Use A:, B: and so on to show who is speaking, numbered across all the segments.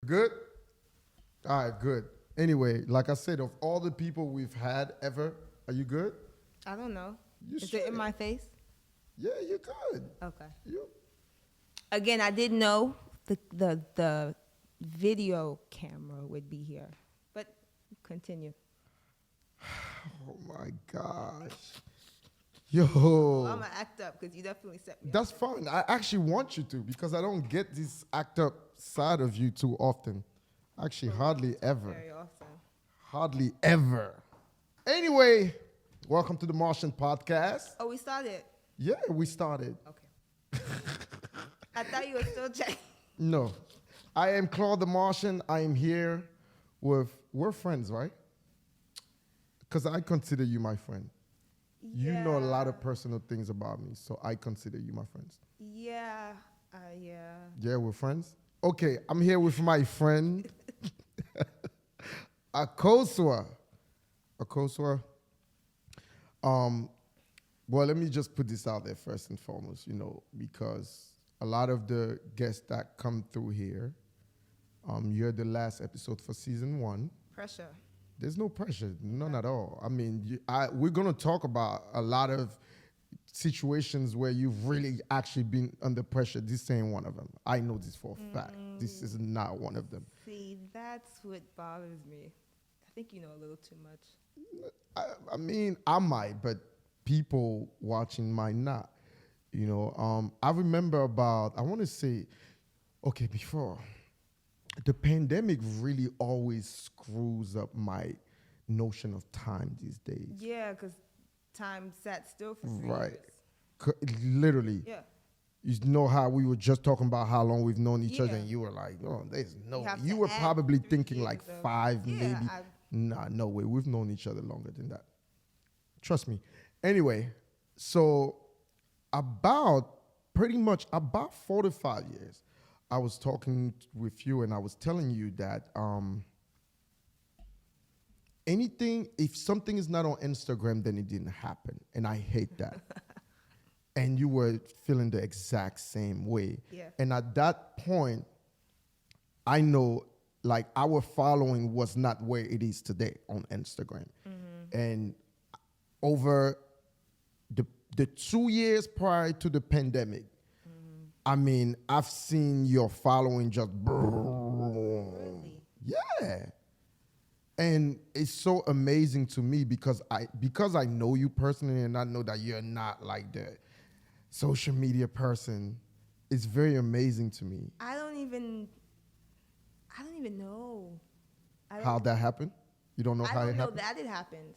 A: Good? All right, good. Anyway, like I said, of all the people we've had ever, are you good?
B: I don't know.
A: You
B: Is
A: straight.
B: it in my face?
A: Yeah, you're good.
B: Okay.
A: You.
B: Again, I didn't know the video camera would be here, but continue.
A: Oh my gosh.
B: Well, I'm
A: Yo.
B: gonna act up because you definitely set me
A: That's
B: up.
A: fine. I actually want you to because I don't get this act up side of you too often. Actually, hardly ever.
B: Very often.
A: Hardly ever. Anyway, welcome to the Martian podcast.
B: Oh, we started.
A: Yeah, we started.
B: Okay. I thought you were still checking.
A: No. I am Claude the Martian. I am here we're friends, right? Because I consider you my friend. You know a lot of personal things about me, so I consider you my friends.
B: Yeah. Yeah.
A: Yeah, we're friends? Okay, I'm here with my friend, Akosua. Akosua. Well, let me just put this out there first and foremost, because a lot of the guests that come through here, you're the last episode for season 1.
B: Pressure.
A: There's no pressure, none at all. I mean, we're going to talk about a lot of situations where you've really actually been under pressure. This ain't one of them. I know this for a fact. This is not one of them.
B: See, that's what bothers me. I think you know a little too much.
A: I mean, I might, but people watching might not. I remember I want to say, okay, before, the pandemic really always screws up my notion of time these days.
B: Yeah, because time sat still for 3
A: Right.
B: years.
A: Literally.
B: Yeah.
A: You know how we were just talking about how long we've known each other,
B: Yeah.
A: and you were like, "Oh, there's no."
B: You have
A: You
B: to
A: were
B: add
A: probably
B: 3
A: thinking like
B: years of-
A: 5,
B: Yeah,
A: maybe. Nah, no way. We've known each other longer than that. Trust me. Anyway, so pretty much about 4 to 5 years, I was talking with you, and I was telling you that if something is not on Instagram, then it didn't happen, and I hate that. And you were feeling the exact same way.
B: Yeah.
A: And at that point, I know like our following was not where it is today on Instagram. And over the 2 years prior to the pandemic, I mean, I've seen your following just
B: Really?
A: yeah. And it's so amazing to me because I know you personally and I know that you're not like the social media person. It's very amazing to me.
B: I don't even know.
A: How that happened? You don't know
B: I
A: how
B: don't
A: it
B: know
A: happened?
B: that it happened.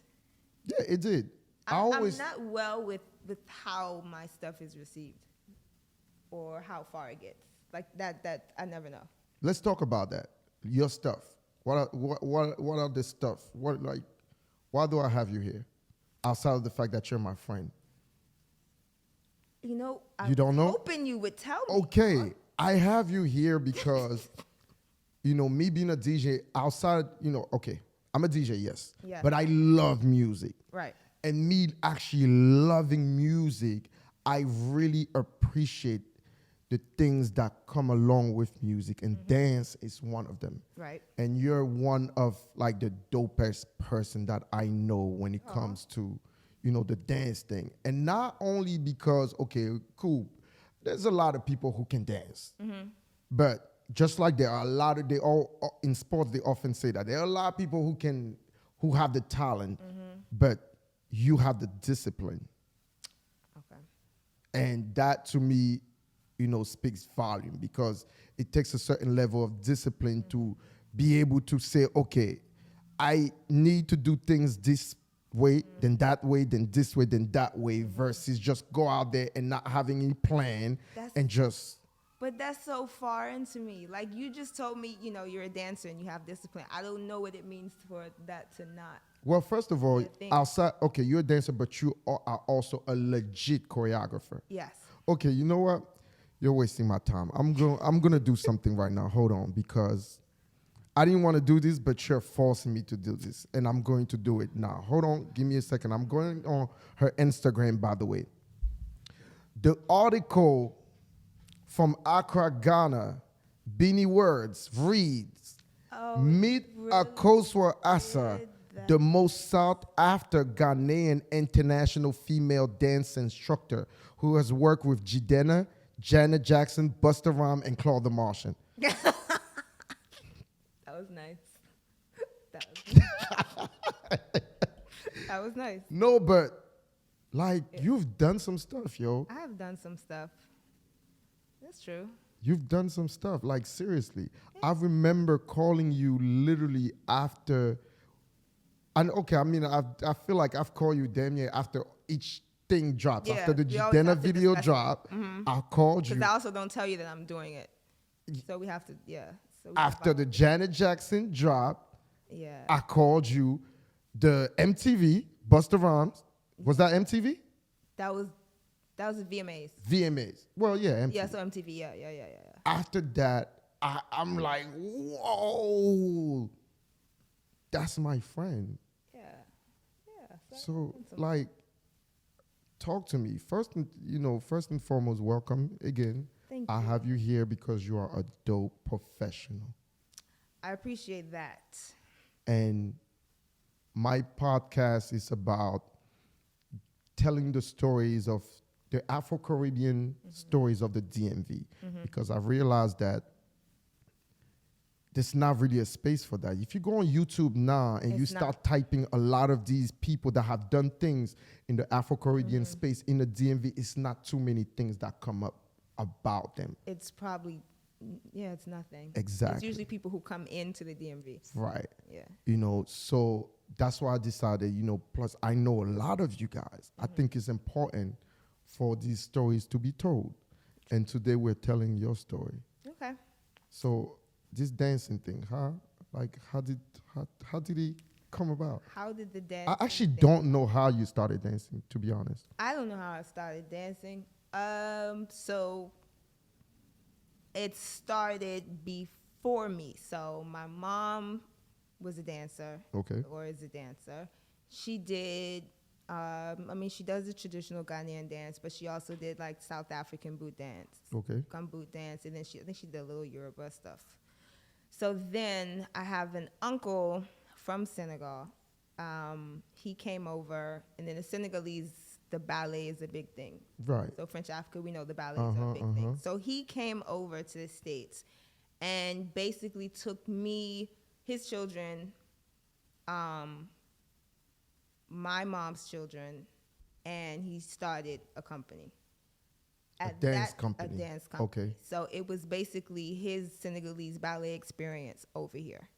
A: Yeah, it did.
B: I'm not well with how my stuff is received or how far it gets. Like that I never know.
A: Let's talk about that. Your stuff. What are the stuff? Why do I have you here? Outside of the fact that you're my friend.
B: You know,
A: You don't know?
B: hoping you would tell me.
A: Okay, I have you here because, me being a DJ outside, okay, I'm a DJ, yes.
B: Yeah.
A: But I love music.
B: Right.
A: And me actually loving music, I really appreciate the things that come along with music, and dance is one of them.
B: Right.
A: And you're one of like the dopest person that I know when it comes to, the dance thing. And not only because, okay, cool, there's a lot of people who can dance. But just like there are a lot of, in sports, they often say that there are a lot of people who have the talent, but you have the discipline.
B: Okay.
A: And that to me, speaks volume because it takes a certain level of discipline to be able to say, okay, I need to do things this way, then that way, then this way, then that way, versus just go out there and not having any plan and just.
B: But that's so foreign to me. Like you just told me, you're a dancer and you have discipline. I don't know what it means for that to not.
A: Well, first of all,
B: thing.
A: outside, okay, you're a dancer, but you are also a legit choreographer.
B: Yes.
A: Okay, you know what? You're wasting my time. I'm gonna do something right now. Hold on, because I didn't want to do this, but you're forcing me to do this, and I'm going to do it now. Hold on, give me a second. I'm going on her Instagram, by the way. The article from Accra, Ghana, Beanie Words reads,
B: Oh,
A: meet
B: you really
A: Akosua Asa,
B: did that.
A: the most sought after Ghanaian international female dance instructor who has worked with Jidena, Janet Jackson, Busta Rhymes, and Claude the Martian.
B: That was nice. That was that was nice.
A: No, but like you've done some stuff, yo.
B: I have done some stuff. That's true.
A: You've done some stuff. Like seriously, I remember calling you literally after. And okay, I mean, I feel like I've called you damn near after each thing drops.
B: Yeah,
A: After the
B: we always
A: Jidena
B: have to
A: video
B: discuss it.
A: drop, I called you.
B: Because I also don't tell you that I'm doing it. So we have to, yeah. So we
A: After the Janet Jackson drop,
B: yeah.
A: I called you. The MTV, Busta Rhymes, was that MTV?
B: That was the VMAs.
A: VMAs. Well, yeah, MTV.
B: Yeah, so MTV, yeah.
A: After that, I'm like, whoa, that's my friend.
B: Yeah.
A: So, like, talk to me. First and foremost, welcome again.
B: Thank
A: I
B: you.
A: have you here because you are a dope professional.
B: I appreciate that.
A: And my podcast is about telling the stories of the Afro-Caribbean stories of the DMV. Because I realized that there's not really a space for that. If you go on YouTube now and you
B: It's
A: start
B: not.
A: typing a lot of these people that have done things in the Afro-Caribbean space in the DMV, it's not too many things that come up about them.
B: It's probably, it's nothing.
A: Exactly.
B: It's usually people who come into the DMV.
A: Right.
B: Yeah.
A: So that's why I decided, plus I know a lot of you guys. I think it's important for these stories to be told. And today we're telling your story.
B: Okay.
A: So this dancing thing, how did it come about?
B: How did the dance?
A: I actually don't know how you started dancing, to be honest.
B: I don't know how I started dancing. So it started before me. So my mom was a dancer.
A: Okay.
B: Or is a dancer. She did. She does the traditional Ghanaian dance, but she also did like South African boot dance.
A: Okay.
B: Boot dance, and then I think she did a little Yoruba stuff. So then I have an uncle from Senegal. He came over, and then the Senegalese, the ballet is a big thing.
A: Right.
B: So French Africa, we know the ballet is a big thing. So he came over to the States and basically took me, his children, my mom's children, and he started a company.
A: A dance company.
B: A dance company.
A: Okay.
B: So it was basically his Senegalese ballet experience over here.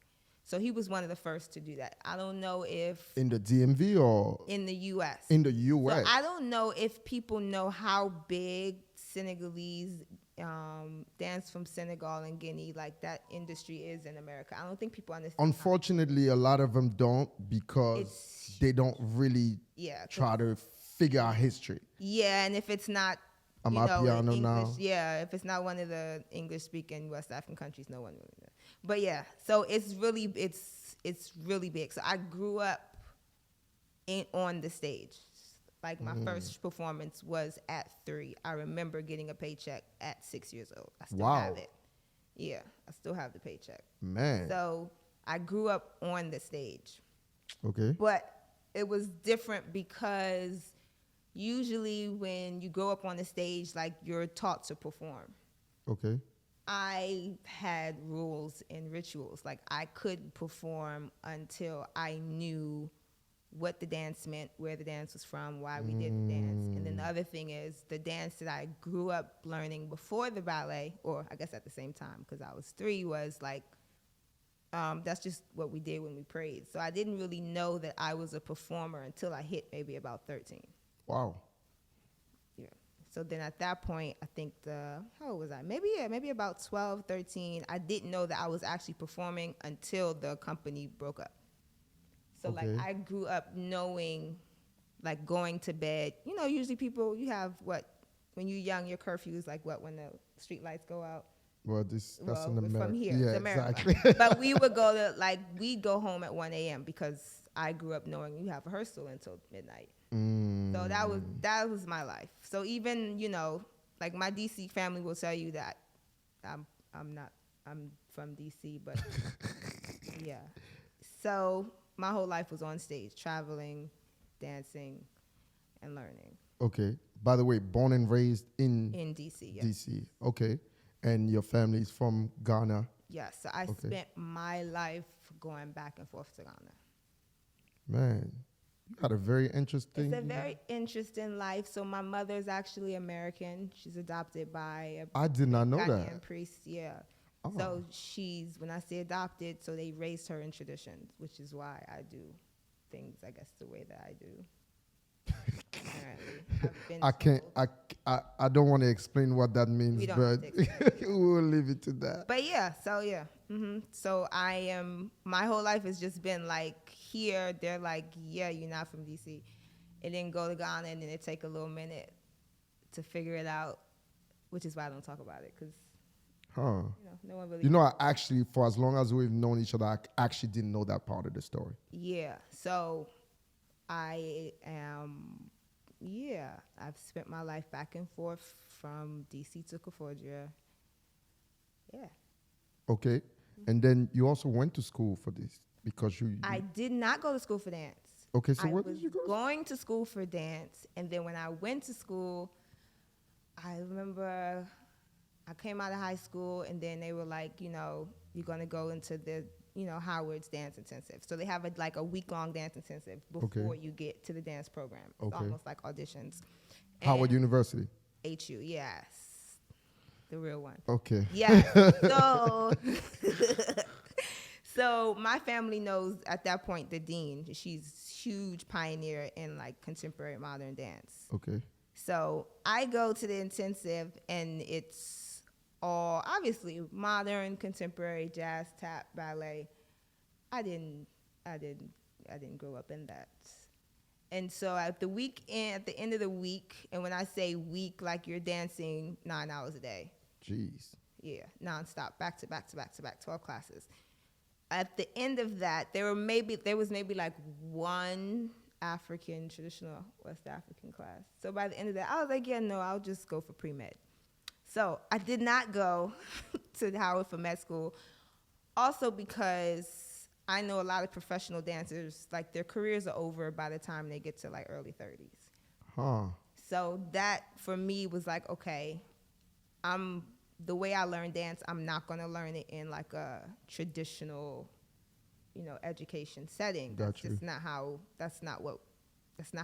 B: So he was one of the first to do that. I don't know if
A: In the DMV or
B: in the U.S.
A: in the U.S.?
B: So I don't know if people know how big Senegalese dance from Senegal and Guinea, like that industry is in America. I don't think people understand.
A: Unfortunately, a lot of them don't because they don't really try to figure out history.
B: Yeah, and if it's not,
A: I'm
B: you know,
A: piano
B: English,
A: now.
B: yeah, if it's not one of the English-speaking West African countries, no one really knows. But yeah, so it's really big. So I grew up on the stage. Like my first performance was at 3. I remember getting a paycheck at 6 years old. I still have it. Yeah, I still have the paycheck.
A: Man.
B: So I grew up on the stage.
A: Okay.
B: But it was different because usually when you grow up on the stage, like you're taught to perform.
A: Okay.
B: I had rules and rituals. Like I couldn't perform until I knew what the dance meant, where the dance was from, why we did the dance. And then the other thing is the dance that I grew up learning before the ballet, or I guess at the same time, because I was 3, was like, that's just what we did when we prayed. So I didn't really know that I was a performer until I hit maybe about 13.
A: Wow.
B: Yeah. So then at that point, I think how old was I? Maybe about 12, 13. I didn't know that I was actually performing until the company broke up. So
A: Okay.
B: like I grew up knowing, like going to bed. You know, usually people, you have when you're young, your curfew is like when the street lights go out.
A: Well, that's in
B: We're
A: America.
B: from here,
A: Yeah,
B: it's America.
A: exactly.
B: But we would we'd go home at 1 a.m. because I grew up knowing you have rehearsal until midnight. So that was my life. So even, like my DC family will tell you that I'm not I'm from DC, but yeah. So my whole life was on stage, traveling, dancing, and learning
A: Okay. By the way, born and raised in
B: in DC. Yes.
A: DC. Okay. And your family's from Ghana.
B: Yes. So I
A: Okay.
B: spent my life going back and forth to Ghana.
A: Man, you had a very interesting.
B: It's a very interesting life. So my mother's actually American. She's adopted by a
A: I did not know
B: Ghanaian
A: that.
B: priest. Yeah.
A: Oh.
B: So she's, when I say adopted, so they raised her in traditions, which is why I do things, I guess, the way that I do. Apparently. I've been
A: I can't.
B: told.
A: I don't want to explain what that means,
B: We don't
A: but
B: have to explain, yeah.
A: we'll leave it to that.
B: But yeah, so yeah. So I am, my whole life has just been like here, they're like, yeah, you're not from DC. And then go to Ghana and then it take a little minute to figure it out, which is why I don't talk about it because,
A: Huh.
B: no one really.
A: You know, I actually, for as long as we've known each other, I actually didn't know that part of the story.
B: Yeah. So I am, yeah, I've spent my life back and forth from DC to California. Yeah.
A: Okay. And then you also went to school for this because you.
B: I did not go to school for dance.
A: Okay, so
B: I
A: where
B: was
A: did you go?
B: going to school for dance, and then when I went to school, I remember I came out of high school, and then they were like, you're gonna go into the, Howard's dance intensive. So they have like a week-long dance intensive before you get to the dance program. It's
A: Okay.
B: almost like auditions.
A: Howard
B: And
A: University.
B: HU, yes, the real one.
A: Okay.
B: Yeah. So my family knows at that point the dean. She's huge pioneer in like contemporary modern dance.
A: Okay.
B: So I go to the intensive and it's all obviously modern, contemporary, jazz, tap, ballet. I didn't grow up in that. And so at the end of the week, and when I say week, like you're dancing 9 hours a day.
A: Jeez.
B: Yeah, nonstop, back to back to back to back, 12 classes. At the end of that, there was maybe like one African, traditional West African class. So by the end of that, I was like, yeah, no, I'll just go for pre-med. So I did not go to Howard for med school, also because I know a lot of professional dancers, like their careers are over by the time they get to like early 30s.
A: Huh.
B: So that for me was like, okay, the way I learn dance, I'm not going to learn it in like a traditional, education setting.
A: Got
B: That's
A: you.
B: just not how, that's not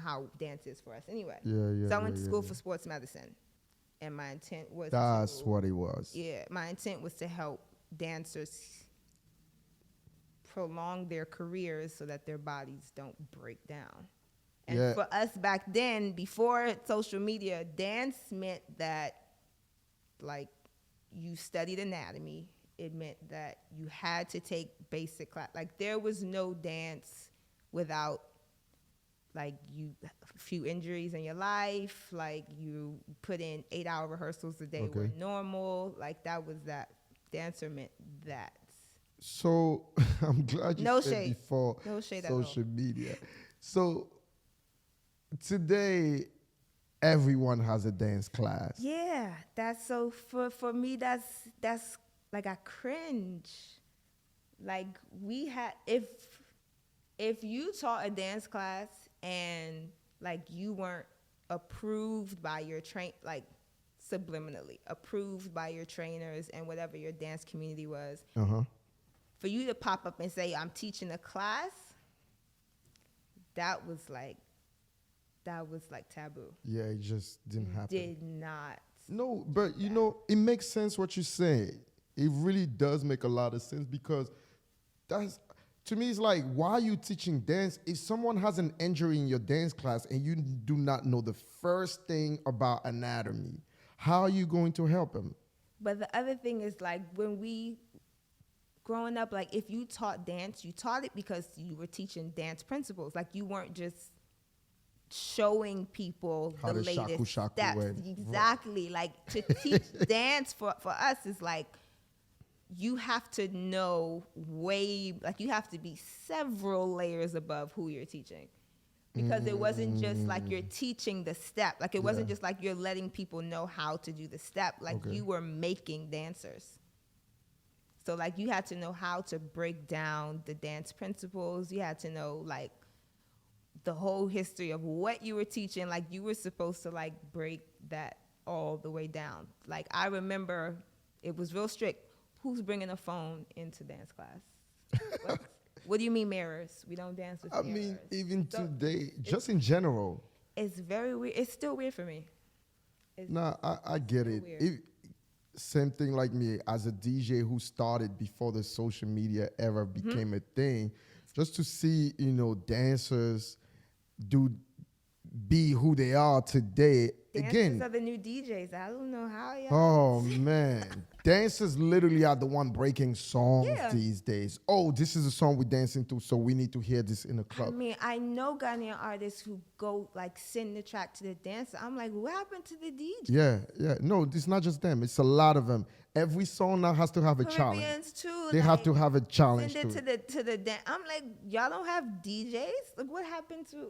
B: how dance is for us anyway.
A: Yeah.
B: So I went to school
A: yeah.
B: for sports medicine. And my intent was
A: That's what it was.
B: Yeah, my intent was to help dancers prolong their careers so that their bodies don't break down. And
A: Yeah.
B: for us back then, before social media, dance meant that, like, you studied anatomy. It meant that you had to take basic class. Like, there was no dance without, like, a few injuries in your life. Like, you put in 8-hour rehearsals a day were normal. Like, that was that. Dancer meant that.
A: So I'm glad you
B: No
A: said
B: shade.
A: before
B: No shade at all.
A: social media. So today, everyone has a dance class.
B: Yeah, that's so for me. That's like I cringe. Like we had if you taught a dance class and like you weren't approved by your like subliminally approved by your trainers and whatever your dance community was, for you to pop up and say I'm teaching a class, that was like taboo.
A: Yeah, it just didn't happen.
B: Did not.
A: No, but it makes sense what you say. It really does make a lot of sense because that's, to me, it's like, why are you teaching dance? If someone has an injury in your dance class and you do not know the first thing about anatomy, how are you going to help him?
B: But the other thing is, like, when we, growing up, like, if you taught dance, you taught it because you were teaching dance principles. Like, you weren't just showing people
A: How
B: the
A: to
B: latest
A: shaku
B: steps.
A: went.
B: Exactly. Like, to teach dance for us is like, you have to know you have to be several layers above who you're teaching. Because it wasn't just like you're teaching the step. Like, it wasn't just like you're letting people know how to do the step. Like, you were making dancers. So like you had to know how to break down the dance principles. You had to know like the whole history of what you were teaching. Like you were supposed to like break that all the way down. Like I remember it was real strict. Who's bringing a phone into dance class? What do you mean mirrors? We don't dance with mirrors.
A: I mean, even
B: So
A: today, just in general.
B: it's very weird. It's still weird for me.
A: Nah, I get it. Same thing like me as a DJ who started before the social media ever became a thing. Just to see, dancers be who they are today.
B: Dancers are the new DJs. I don't know how y'all.
A: Oh man, dancers literally are the one breaking songs these days. Oh, this is a song we're dancing to, so we need to hear this in a club.
B: I mean, I know Ghanaian artists who go like send the track to the dancer. I'm like, what happened to the DJ?
A: Yeah. No, it's not just them. It's a lot of them. Every song now has to have a challenge.
B: Caribbeans too.
A: They have to have a challenge.
B: Send it to the dance. I'm like, y'all don't have DJs? Like, what happened to?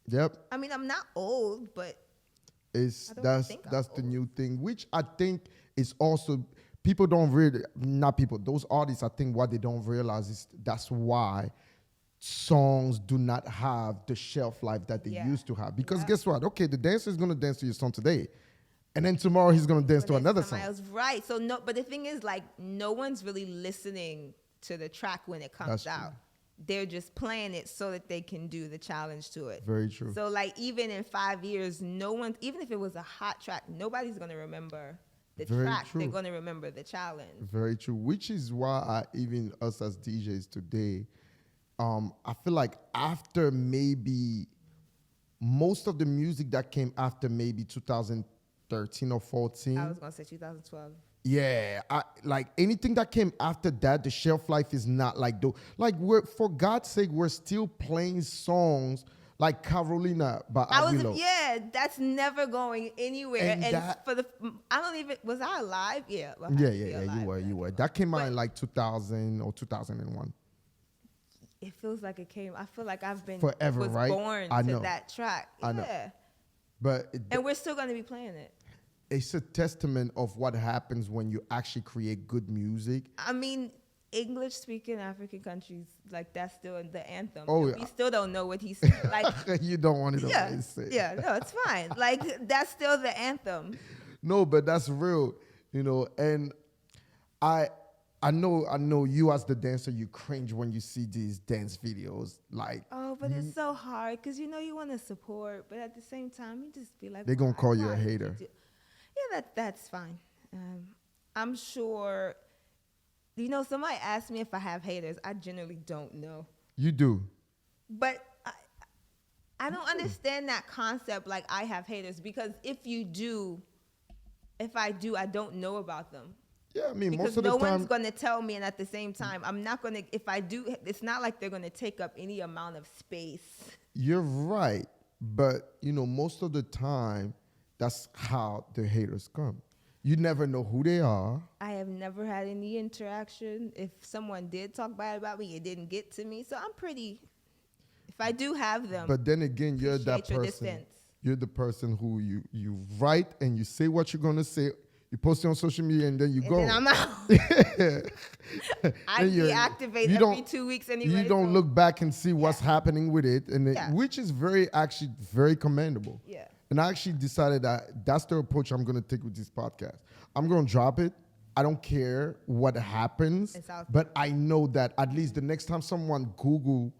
A: Yep.
B: I mean, I'm not old, but
A: that's the new thing, which I think is also people don't really, not people, those artists, I think what they don't realize is that's why songs do not have the shelf life that they used to have. Because guess what? Okay, the dancer is going to dance to your song today, and then tomorrow he's going to dance to another song.
B: Right. So no, but the thing is, like, no one's really listening to the track when it comes out. They're just playing it so that they can do the challenge to it.
A: Very true.
B: So like even in 5 years, no one, even if it was a hot track, nobody's gonna remember the track. True. They're gonna remember the challenge.
A: Very true. Which is why even us as DJs today, I feel like after maybe most of the music that came after maybe 2013 or 14.
B: I was gonna say 2012.
A: Yeah, like anything that came after that, the shelf life is not like for God's sake, we're still playing songs like Carolina by Avilo.
B: That's never going anywhere. Was I alive? Yeah. Well,
A: you were. That came out in like 2000 or 2001.
B: It feels like it came. I feel like I've been
A: forever, right?
B: Born to that track. Yeah.
A: I know. But
B: and we're still going to be playing it.
A: It's a testament of what happens when you actually create good music.
B: I mean, English-speaking African countries, like that's still the anthem.
A: Oh,
B: we still don't know what he's saying. Like
A: you don't want it to say.
B: Yeah, no, it's fine. Like that's still the anthem.
A: No, but that's real, and I know you as the dancer, you cringe when you see these dance videos. Like,
B: but it's so hard because you want to support, but at the same time, you just be like,
A: they're gonna call you a hater.
B: Yeah, that's fine. I'm sure. Somebody asked me if I have haters. I generally don't know.
A: You do.
B: But I don't understand that concept. Like I have haters because if I do, I don't know about them.
A: Yeah, I mean,
B: because
A: most of the time,
B: no one's going to tell me, and at the same time, I'm not going to. If I do, it's not like they're going to take up any amount of space.
A: You're right, but most of the time, that's how the haters come. You never know who they are.
B: I have never had any interaction. If someone did talk bad about me, it didn't get to me. So I'm pretty. If I do have them,
A: but then again, you're that person.
B: Distance. You're
A: the person who you write and you say what you're gonna say. You post it on social media and then you go.
B: Then I'm out. I deactivate every 2 weeks anyway.
A: You don't look back and see what's happening with it, and which is very commendable.
B: Yeah.
A: And I actually decided that that's the approach I'm going to take with this podcast. I'm going to drop it. I don't care what happens, but I know that at least the next time someone Google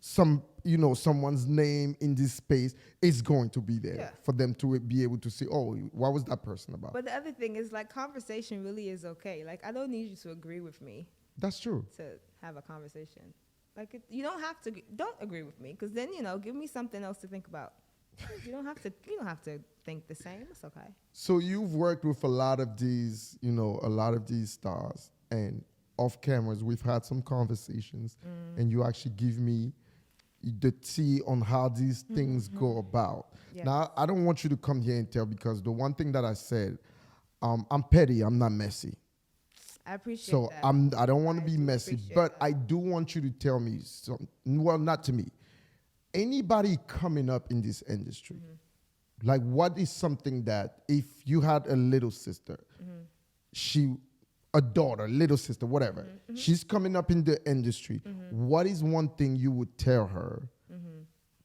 A: someone's name in this space, it's going to be there for them to be able to see, oh, what was that person about?
B: But the other thing is, like, conversation really is okay. Like, I don't need you to agree with me.
A: That's true.
B: To have a conversation. Like, you don't have to, don't agree with me, because then, give me something else to think about. You don't have to think the same. It's okay.
A: So you've worked with a lot of these stars, and off cameras, we've had some conversations, and you actually give me the tea on how these things go about. Yes. Now, I don't want you to come here and tell, because the one thing that I said, I'm petty, I'm not messy.
B: I appreciate
A: that. So I don't want to be messy, but
B: that.
A: I do want you to tell me something. Well, not to me. Anybody coming up in this industry, like, what is something that if you had a little sister, she a daughter, little sister, whatever. She's coming up in the industry. What is one thing you would tell her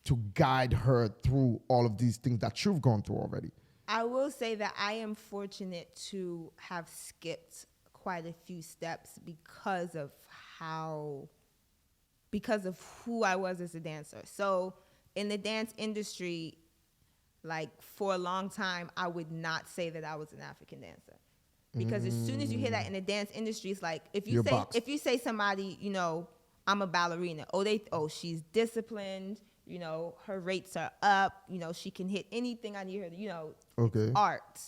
A: to guide her through all of these things that you've gone through already?
B: I will say that I am fortunate to have skipped quite a few steps because of who I was as a dancer. So in the dance industry, like for a long time, I would not say that I was an African dancer. Because as soon as you hear that in the dance industry, it's like if you say somebody, you know, I'm a ballerina. She's disciplined. You know, her rates are up. You know, she can hit anything I need her to. You know, it's art.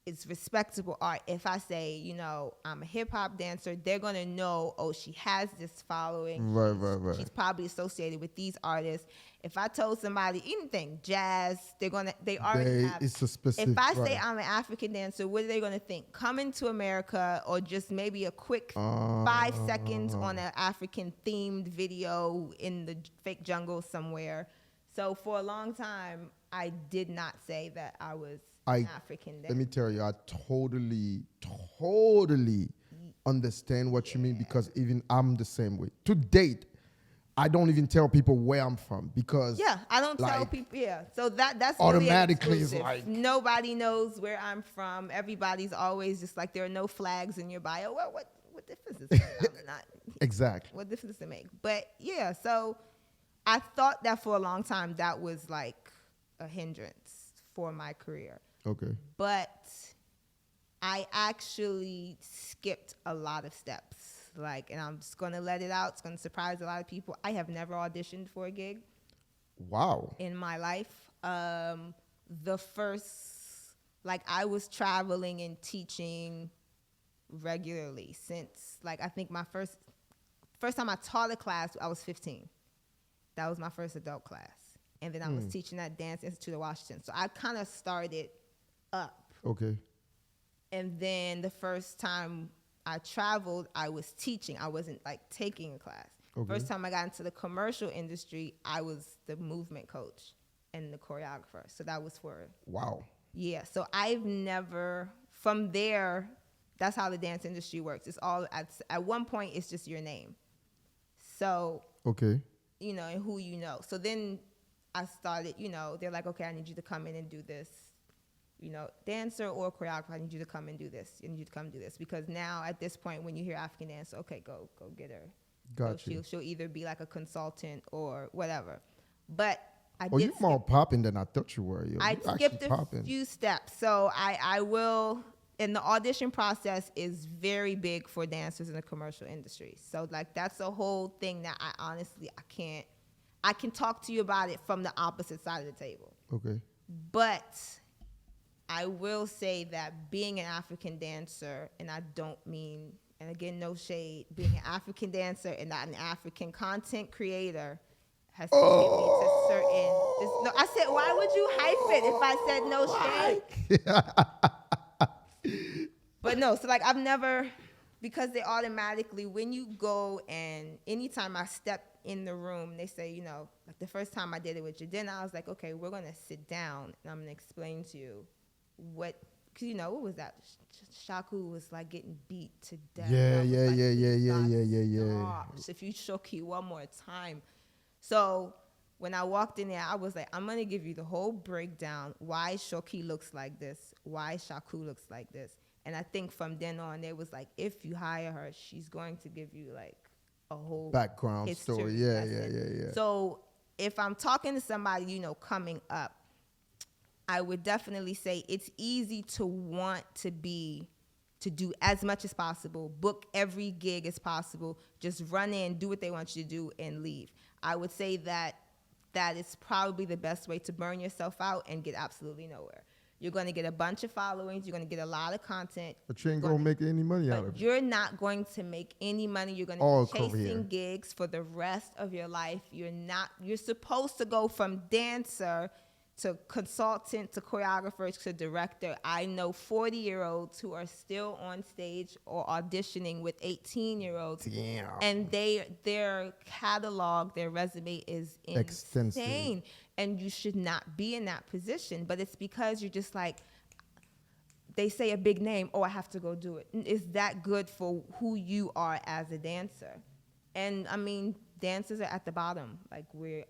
B: It's respectable art. If I say, you know, I'm a hip hop dancer, they're gonna know. Oh, she has this following.
A: Right.
B: She's probably associated with these artists. If I told somebody anything, jazz, they already have.
A: It's a specific.
B: If I say I'm an African dancer, what are they gonna think? Coming to America, or just maybe a quick 5 seconds on an African themed video in the fake jungle somewhere. So for a long time, I did not say that I was an African dancer.
A: Let me tell you, I totally understand what you mean, because even I'm the same way. To date, I don't even tell people where I'm from, because
B: I don't tell people. So that's
A: automatically
B: really
A: is like
B: nobody knows where I'm from. Everybody's always just like, there are no flags in your bio. Well, what difference does it make? I'm not
A: exactly.
B: What difference does it make? But so I thought that for a long time that was like a hindrance for my career.
A: Okay.
B: But I actually skipped a lot of steps. Like, and I'm just gonna let it out. It's gonna surprise a lot of people. I have never auditioned for a gig.
A: Wow.
B: In my life, the first, like, I was traveling and teaching regularly since, like, I think my first time I taught a class, I was 15. That was my first adult class, and then I was teaching at Dance Institute of Washington. So I kind of started up.
A: Okay.
B: And then the first time I traveled, I was teaching. I wasn't like taking a class. Okay. First time I got into the commercial industry, I was the movement coach and the choreographer. So that was for...
A: Wow.
B: Yeah. So I've never... From there, that's how the dance industry works. It's all... At one point, it's just your name. So...
A: Okay.
B: You know, and who you know. So then I started, you know, they're like, okay, I need you to come in and do this. You know, dancer or choreographer, I need you to come and do this. I need you to come do this. Because now, at this point, when you hear African dancer, okay, go get her.
A: Gotcha.
B: She'll either be like a consultant or whatever. But I
A: did. Oh, you're more popping than I thought you were.
B: I skipped a few steps. So I will, and the audition process is very big for dancers in the commercial industry. So like that's a whole thing that I can talk to you about it from the opposite side of the table.
A: Okay.
B: But I will say that being an African dancer, and I don't mean, and again, no shade, being an African dancer and not an African content creator has taken me to certain... I said, why would you hype it if I said no shade? But no, so like I've never, because they automatically, when you go and anytime I step in the room, they say, you know, like the first time I did it with Jadena, I was like, okay, we're going to sit down and I'm going to explain to you what, because you know, what was that? Shaku was like getting beat to death.
A: Yeah.
B: If you Shoki one more time. So when I walked in there, I was like, I'm going to give you the whole breakdown, why Shoki looks like this, why Shaku looks like this. And I think from then on, it was like, if you hire her, she's going to give you like a whole
A: background
B: history.
A: story. Yeah.
B: So if I'm talking to somebody, you know, coming up, I would definitely say it's easy to want to do as much as possible, book every gig as possible, just run in, do what they want you to do, and leave. I would say that is probably the best way to burn yourself out and get absolutely nowhere. You're going to get a bunch of followings. You're going to get a lot of content.
A: But you ain't going to make any money out of it.
B: You're not going to make any money. You're going to be chasing gigs for the rest of your life. You're supposed to go from dancer to consultant to choreographer to director. I know 40-year-olds who are still on stage or auditioning with 18-year-olds.
A: Damn.
B: And their catalog, their resume is insane. Extensive. And you should not be in that position. But it's because you're just like, they say a big name, oh, I have to go do it. Is that good for who you are as a dancer? And I mean, dancers are at the bottom. Like we're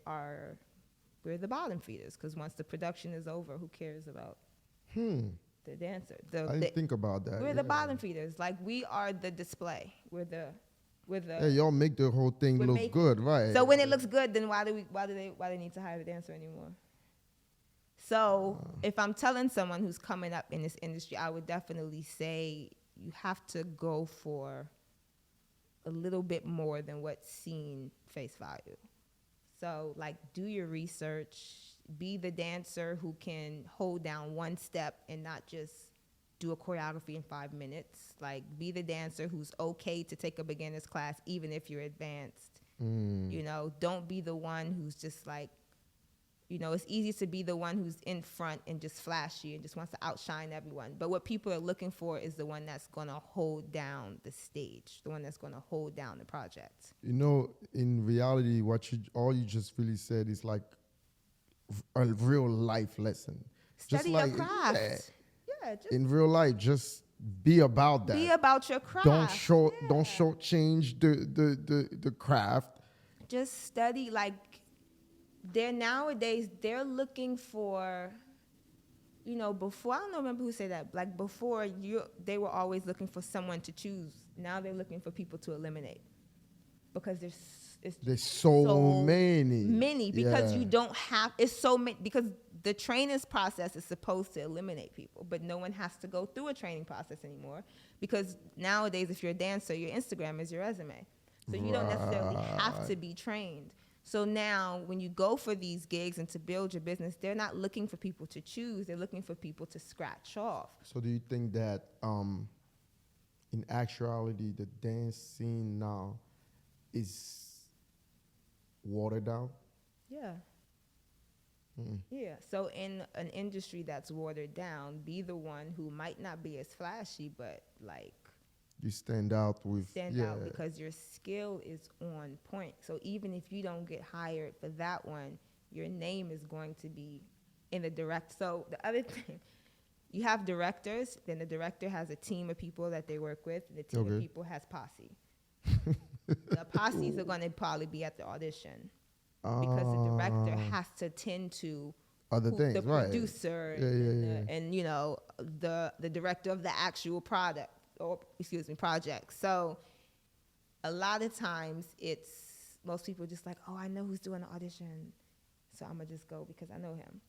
B: the bottom feeders, because once the production is over, who cares about the dancer?
A: I didn't think about that.
B: We're the bottom feeders. Like we are the display. We're the
A: Yeah, y'all make the whole thing look good, right?
B: So when it looks good, then why do they need to hire the dancer anymore? So if I'm telling someone who's coming up in this industry, I would definitely say you have to go for a little bit more than what's seen face value. So like do your research, be the dancer who can hold down one step and not just do a choreography in 5 minutes. Like be the dancer who's okay to take a beginner's class even if you're advanced. You know, don't be the one who's just like, you know, it's easy to be the one who's in front and just flashy and just wants to outshine everyone. But what people are looking for is the one that's going to hold down the stage, the one that's going to hold down the project.
A: You know, in reality, all you just really said is like a real life lesson.
B: Study
A: just
B: your craft.
A: Just in real life, just be about that.
B: Be about your craft.
A: Don't shortchange the craft.
B: Just study. Like nowadays they're looking for, you know, before, I don't remember who said that. Like before, they were always looking for someone to choose. Now they're looking for people to eliminate, because there's so many because you don't have, it's so many, because the training process is supposed to eliminate people, but no one has to go through a training process anymore, because nowadays if you're a dancer, your Instagram is your resume, so you don't necessarily have to be trained. So now when you go for these gigs and to build your business, they're not looking for people to choose, they're looking for people to scratch off.
A: So do you think that in actuality the dance scene now is watered down?
B: Yeah. Yeah. So in an industry that's watered down, be the one who might not be as flashy, but like
A: you stand out
B: because your skill is on point. So even if you don't get hired for that one, your name is going to be in the direct. So the other thing, you have directors, then the director has a team of people that they work with, and the team of people has posse. The posses are going to probably be at the audition, because the director has to tend to
A: other things,
B: the
A: right?
B: Producer and you know the director of the actual project. So a lot of times most people just like, oh, I know who's doing the audition, so I'm gonna just go because I know him.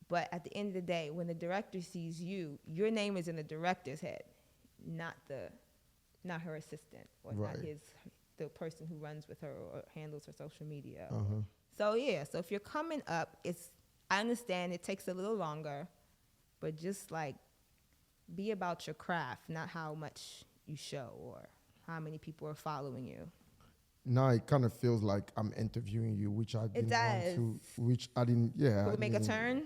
B: But at the end of the day, when the director sees you, your name is in the director's head, not her assistant, or not the person who runs with her or handles her social media. So so if you're coming up, I understand it takes a little longer, but just like be about your craft, not how much you show or how many people are following you.
A: Now it kind of feels like I'm interviewing you, which I didn't want to, which I didn't,
B: Could we make a turn?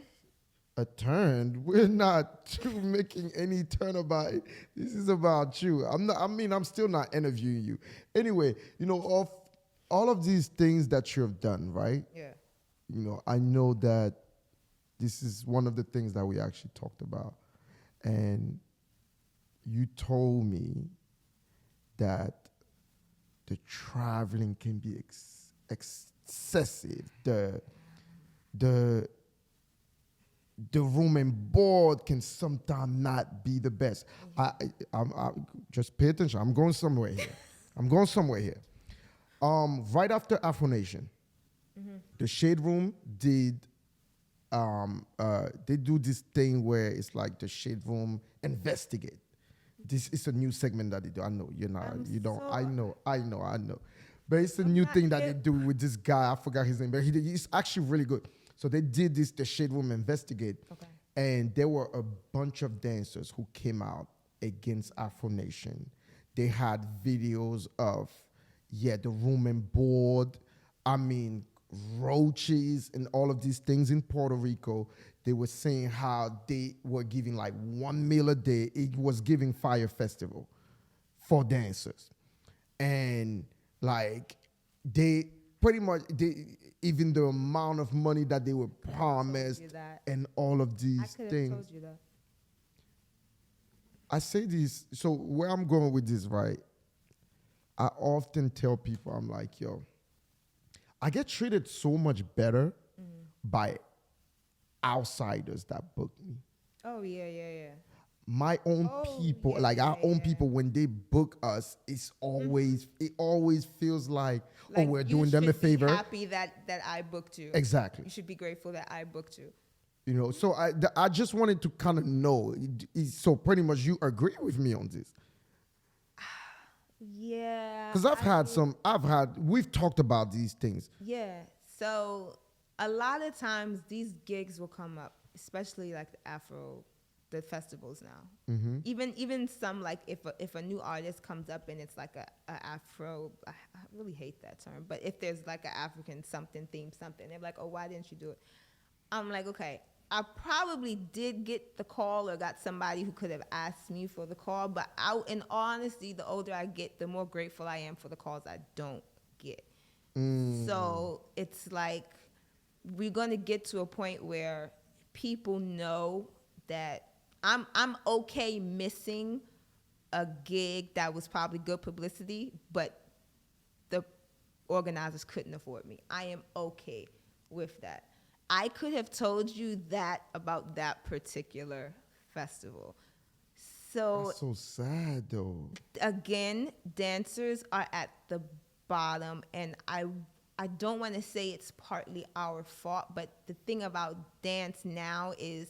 A: A turn? We're not making any turn about it. This is about you. I'm still not interviewing you. Anyway, you know, of all of these things that you have done, right?
B: Yeah.
A: You know, I know that this is one of the things that we actually talked about. And you told me that the traveling can be excessive. The room and board can sometimes not be the best. I just pay attention. I'm going somewhere here. Right after Afro Nation, the Shade Room did. They do this thing where it's like the Shade Room investigate. This is a new segment that they do. I know you're not. You don't. I know. But it's a new thing that they do with this guy. I forgot his name, but he's actually really good. So they did this, the Shade Room investigate, and there were a bunch of dancers who came out against Afro Nation. They had videos of, the room and board. I mean, roaches and all of these things in Puerto Rico. They were saying how they were giving like 1 meal a day. It was giving Fire Festival for dancers. And like they pretty much, even the amount of money that they were promised and all of these things. I could have told you that. I say this. So where I'm going with this, right? I often tell people, I'm like, yo, I get treated so much better by outsiders that book me.
B: Oh yeah, yeah, yeah.
A: My own
B: Oh
A: people,
B: yeah,
A: like our
B: yeah,
A: own
B: yeah.
A: people, when they book us, it always feels like, oh,
B: Like
A: we're
B: you
A: doing them a
B: should be
A: favor.
B: happy that I booked you.
A: Exactly.
B: You should be grateful that I booked you.
A: You know, so I just wanted to kind of know. So pretty much you agree with me on this.
B: Yeah.
A: Because we've talked about these things.
B: Yeah. So a lot of times these gigs will come up, especially like the Afro, the festivals now.
A: Mm-hmm.
B: Even some like if a new artist comes up and it's like a Afro, I really hate that term, but if there's like an African something theme something, they're like, oh, why didn't you do it? I'm like, okay, I probably did get the call or got somebody who could have asked me for the call, but in all honesty, the older I get, the more grateful I am for the calls I don't get. So it's like we're going to get to a point where people know that I'm okay missing a gig that was probably good publicity, but the organizers couldn't afford me. I am okay with that. I could have told you that about that particular festival. So
A: That's so sad, though.
B: again, dancers are at the bottom, and I don't want to say it's partly our fault, but the thing about dance now is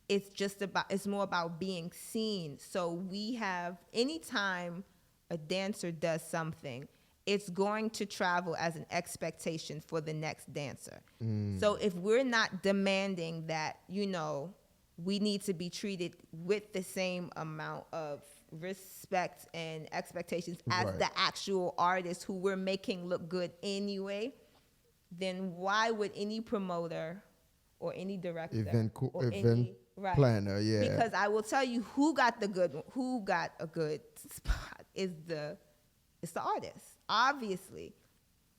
B: it's more about being seen. So we have, anytime a dancer does something, it's going to travel as an expectation for the next dancer. So if we're not demanding that, we need to be treated with the same amount of respect and expectations as
A: Right.
B: the actual artist who we're making look good anyway, then why would any promoter or any director
A: Event
B: right.
A: planner, yeah.
B: Because I will tell you who got a good spot is the artist, obviously.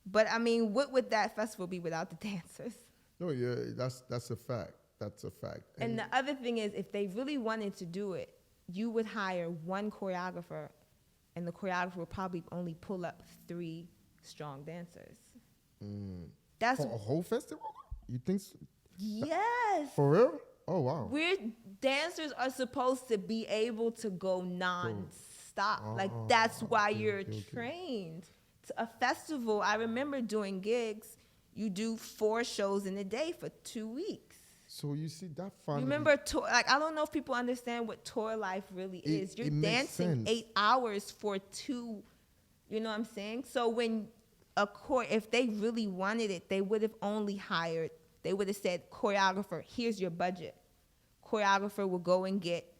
B: But I mean, what would that festival be without the dancers?
A: No, yeah, that's a fact. That's a fact.
B: And the other thing is, if they really wanted to do it, you would hire one choreographer, and the choreographer would probably only pull up 3 strong dancers. That's
A: for a whole festival? You think so?
B: Yes.
A: For real? Oh, wow.
B: Dancers are supposed to be able to go non-stop. That's why you're trained. To a festival, I remember doing gigs, you do 4 shows in a day for 2 weeks.
A: So you see that
B: You remember tour? Like, I don't know if people understand what tour life really is. You're dancing 8 hours for 2. You know what I'm saying? So when if they really wanted it, they would have only hired. They would have said, choreographer, here's your budget. Choreographer will go and get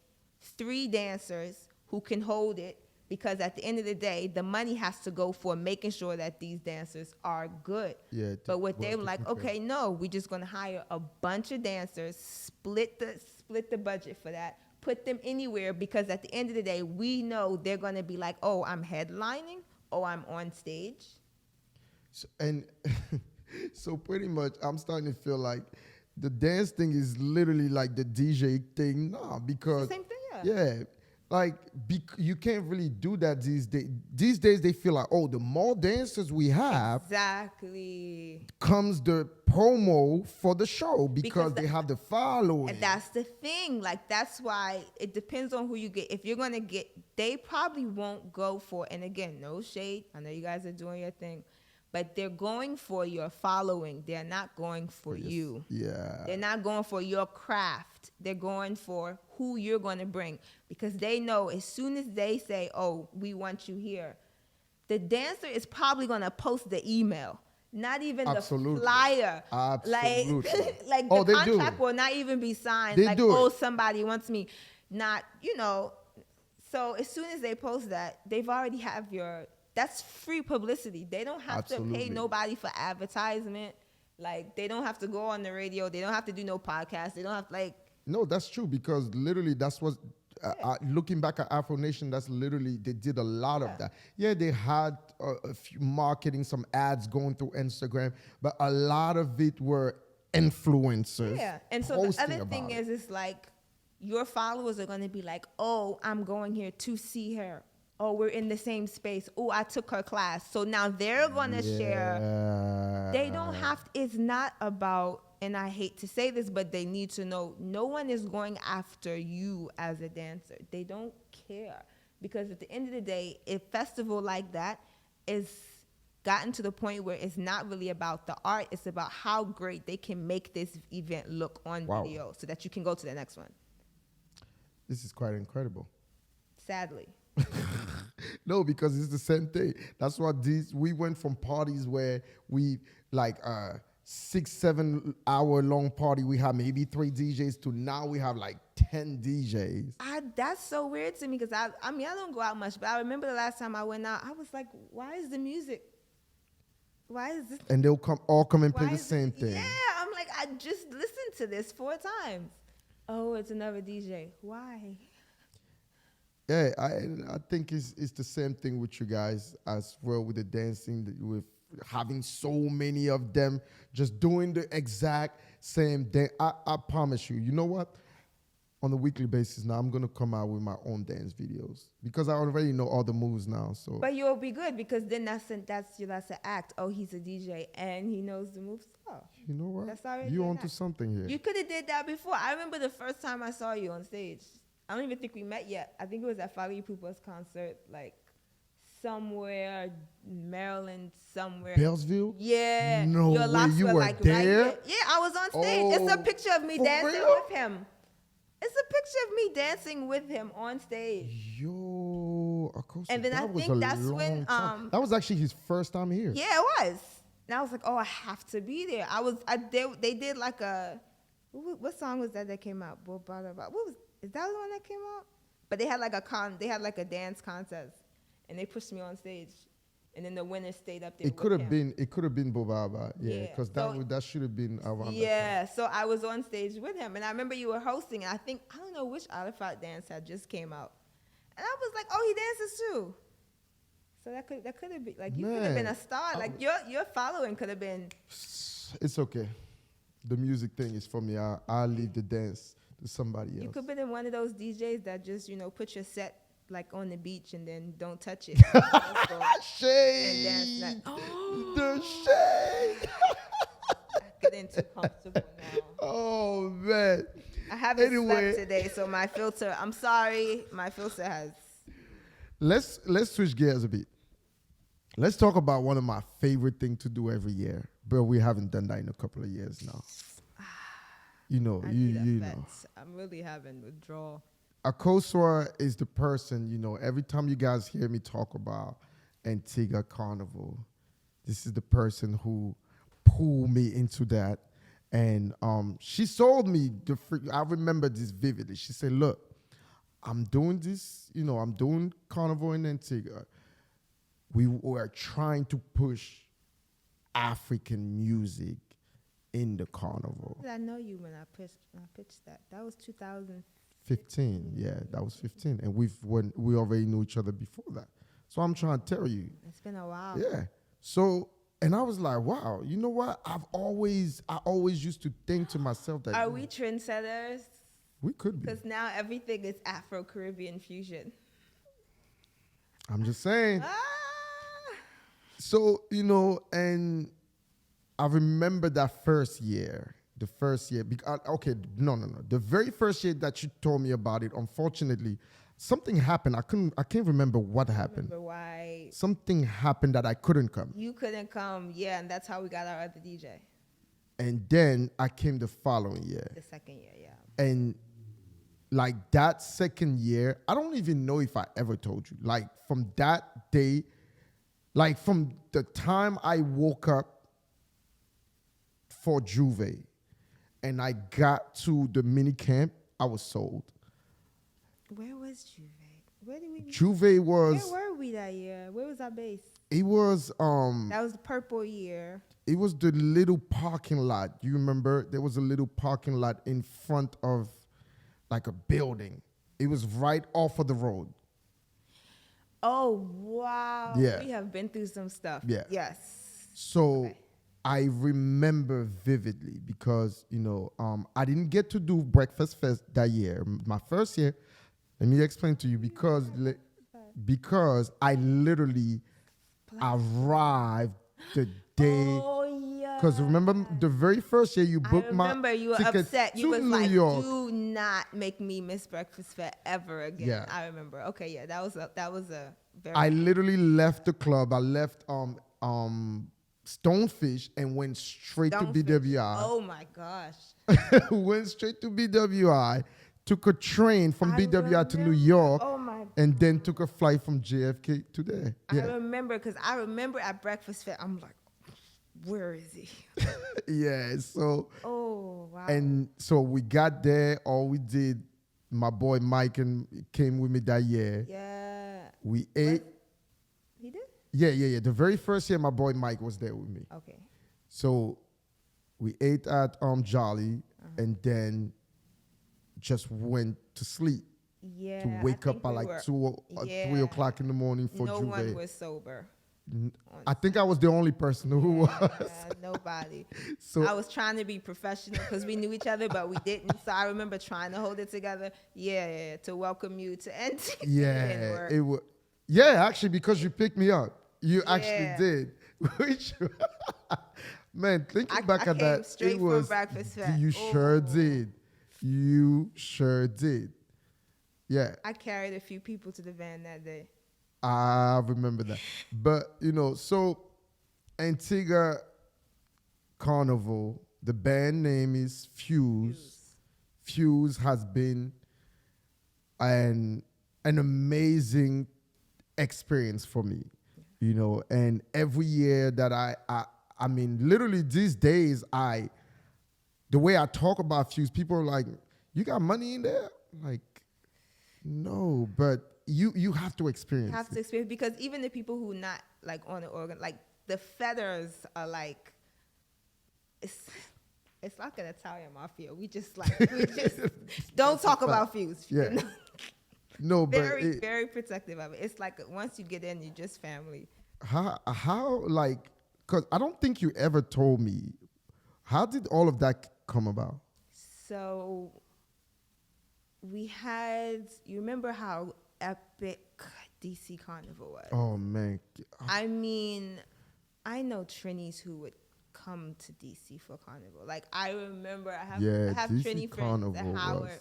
B: 3 dancers who can hold it, because at the end of the day, the money has to go for making sure that these dancers are good.
A: Yeah.
B: But what they were like, okay, no, we're just going to hire a bunch of dancers, split the budget for that, put them anywhere, because at the end of the day, we know they're going to be like, oh, I'm headlining, oh, I'm on stage.
A: So pretty much, I'm starting to feel like the dance thing is literally like the DJ thing. Nah, because
B: Same thing,
A: yeah. Like, you can't really do that these days. These days, they feel like, oh, the more dancers we have,
B: exactly,
A: comes the promo for the show, because they have the following.
B: And that's the thing. Like, that's why it depends on who you get. If you're going to get, they probably won't go for, and again, no shade. I know you guys are doing your thing. But they're going for your following. They're not going for you.
A: Yeah.
B: They're not going for your craft. They're going for who you're going to bring. Because they know as soon as they say, oh, we want you here, the dancer is probably going to post the email. Not even the flyer.
A: Absolutely.
B: Like the contract will not even be signed. Somebody wants me. Not, So as soon as they post that, they've already have that's free publicity. They don't have to pay nobody for advertisement. Like, they don't have to go on the radio. They don't have to do no podcast. They don't have
A: No, that's true, because literally that's what, looking back at Afro Nation, that's literally, they did a lot of that. Yeah, they had a few marketing, some ads going through Instagram, but a lot of it were influencers.
B: Yeah, and so the other thing is, it's like, your followers are going to be like, oh, I'm going here to see her. Oh, we're in the same space. Oh, I took her class. So now they're going to share. They don't have, it's not about, and I hate to say this, but they need to know, no one is going after you as a dancer. They don't care. Because at the end of the day, a festival like that is gotten to the point where it's not really about the art. It's about how great they can make this event look on video so that you can go to the next one.
A: This is quite incredible.
B: Sadly.
A: No, because it's the same thing. That's what we went from parties where we like 6-7 hour long party. We have maybe 3 DJs to now we have like 10 DJs.
B: That's so weird to me because I mean I don't go out much, but I remember the last time I went out, I was like, why is the music? Why is this?
A: And they'll all come and play the same thing.
B: Yeah, I'm like, I just listened to this 4 times. Oh, it's another DJ. Why?
A: Yeah, I think it's the same thing with you guys as well with the dancing, with having so many of them just doing the exact same thing. I promise you, you know what? On a weekly basis now, I'm going to come out with my own dance videos because I already know all the moves now. So,
B: but you'll be good because then that's an act. Oh, he's a DJ and he knows the moves. Oh,
A: you know what?
B: That's already
A: You onto something here.
B: You could have did that before. I remember the first time I saw you on stage. I don't even think we met yet. I think it was at Fali Pupa's concert, like somewhere, Maryland, somewhere.
A: Bellsville?
B: Yeah.
A: No
B: Your
A: way,
B: locks
A: you were
B: like
A: there?
B: Right yeah, I was on stage. It's a picture of me dancing
A: real?
B: with him. It's a picture of me dancing with him on stage.
A: Yo, Akosua,
B: and then I think that's when
A: that was actually his first time here.
B: Yeah, it was. And I was like, oh, I have to be there. They did like a, what song was that came out? What was, is that the one that came out? But they had like a dance contest, and they pushed me on stage, and then the winner stayed up there. It could have
A: been Bobaba, yeah, because that should have been around.
B: Yeah, so I was on stage with him, and I remember you were hosting, and I don't know which Artifact dance had just came out, and I was like, oh, he dances too. So that could have been like you could have been a star, like your following could have been.
A: It's okay, the music thing is for me. I'll leave the dance to somebody else.
B: You could have been one of those DJs that just put your set like on the beach and then don't touch it.
A: Shade.
B: And dance like,
A: the shade.
B: I'm getting too comfortable now.
A: Oh man.
B: I haven't slept today, so my filter. I'm sorry, my filter has.
A: Let's switch gears a bit. Let's talk about one of my favorite things to do every year, but we haven't done that in a couple of years now. You know.
B: I'm really having withdrawal.
A: Akosua is the person, every time you guys hear me talk about Antigua Carnival, this is the person who pulled me into that. And she sold me I remember this vividly. She said, look, I'm doing this, I'm doing Carnival in Antigua. We were trying to push African music in the Carnival.
B: I know you when I pitched that. That was
A: 2015. Yeah, that was 15. And we already knew each other before that. So I'm trying to tell you.
B: It's been a while.
A: Yeah. So, and I was like, wow, you know what? I always used to think to myself that.
B: Are we trendsetters?
A: We could be.
B: Because now everything is Afro-Caribbean fusion.
A: I'm just saying. So, and I remember that first year. The very first year that you told me about it, unfortunately, something happened. I can't remember what happened.
B: Remember why?
A: Something happened that I couldn't come.
B: You couldn't come, yeah, and that's how we got our other DJ.
A: And then I came the following year.
B: The second year, yeah.
A: And like that second year, I don't even know if I ever told you. Like from that day, like from the time I woke up for Juve and I got to the mini camp, I was sold.
B: Where was Juve? Where did we?
A: Juve was.
B: Where were we that year? Where was our base?
A: It was.
B: That was the purple year.
A: It was the little parking lot. You remember? There was a little parking lot in front of, like a building. It was right off of the road.
B: Oh wow!
A: Yeah.
B: We have been through some stuff.
A: Yeah.
B: Yes.
A: So, I remember vividly because I didn't get to do Breakfast Fest that year. My first year, let me explain to you because I literally arrived the day.
B: Oh yeah.
A: Because remember the very first year you
B: I
A: booked my
B: remember you were
A: ticket
B: upset. You
A: to
B: was
A: New
B: like,
A: York.
B: "Do not make me miss Breakfast Fest ever again."
A: Yeah.
B: I remember. Okay, yeah, that was a very.
A: I literally left the club. I left Stonefish and went straight to
B: Stonefish.
A: BWI.
B: Oh my gosh.
A: Went straight to BWI, took a train from
B: I
A: BWI to New
B: remember.
A: York,
B: Oh my.
A: and then took a flight from JFK to there.
B: I
A: Yeah,
B: remember because I remember at Breakfast Fest, I'm like, where is he?
A: yeah. So
B: Oh wow.
A: and so we got there. All we did, my boy Mike came with me that year.
B: Yeah.
A: We ate.
B: He did?
A: Yeah. The very first year, my boy Mike was there with me.
B: Okay.
A: So we ate at Jolly, and then just went to sleep
B: Yeah.
A: to
B: I
A: wake
B: think
A: up at
B: we
A: like
B: were-
A: 3
B: yeah.
A: o'clock in the morning for
B: No
A: Juve.
B: one was sober.
A: I think I was the only person who was.
B: Yeah, nobody.
A: So
B: I was trying to be professional because we knew each other, but we didn't. So I remember trying to hold it together. Yeah, to welcome you to NT.
A: yeah, it was. Yeah, actually, because you picked me up, you actually
B: Yeah.
A: did. Which, man, thinking back
B: I
A: at
B: came
A: that,
B: straight
A: it
B: from
A: was.
B: Breakfast Fest.
A: You sure
B: Oh.
A: did. You sure did. Yeah.
B: I carried a few people to the van that day.
A: I remember that. But, so Antigua Carnival, the band name is Fuse. Fuse has been an amazing experience for me, and every year that I mean, literally these days, the way I talk about Fuse, people are like, you got money in there? Like, no, but you have to experience
B: Have to experience because even the people who not like on the organ, like the feathers are like, it's like an Italian mafia. We just don't talk about Fuse.
A: Yeah. No, but
B: Very protective of it. It's like once you get in, you're just family.
A: how like, because I don't think you ever told me, how did all of that come about?
B: So we had, you remember how epic DC Carnival was?
A: Oh man,
B: I mean, I know Trinis who would come to DC for Carnival. Like I remember I have
A: DC
B: Trini friends
A: Carnival
B: at Howard,
A: was-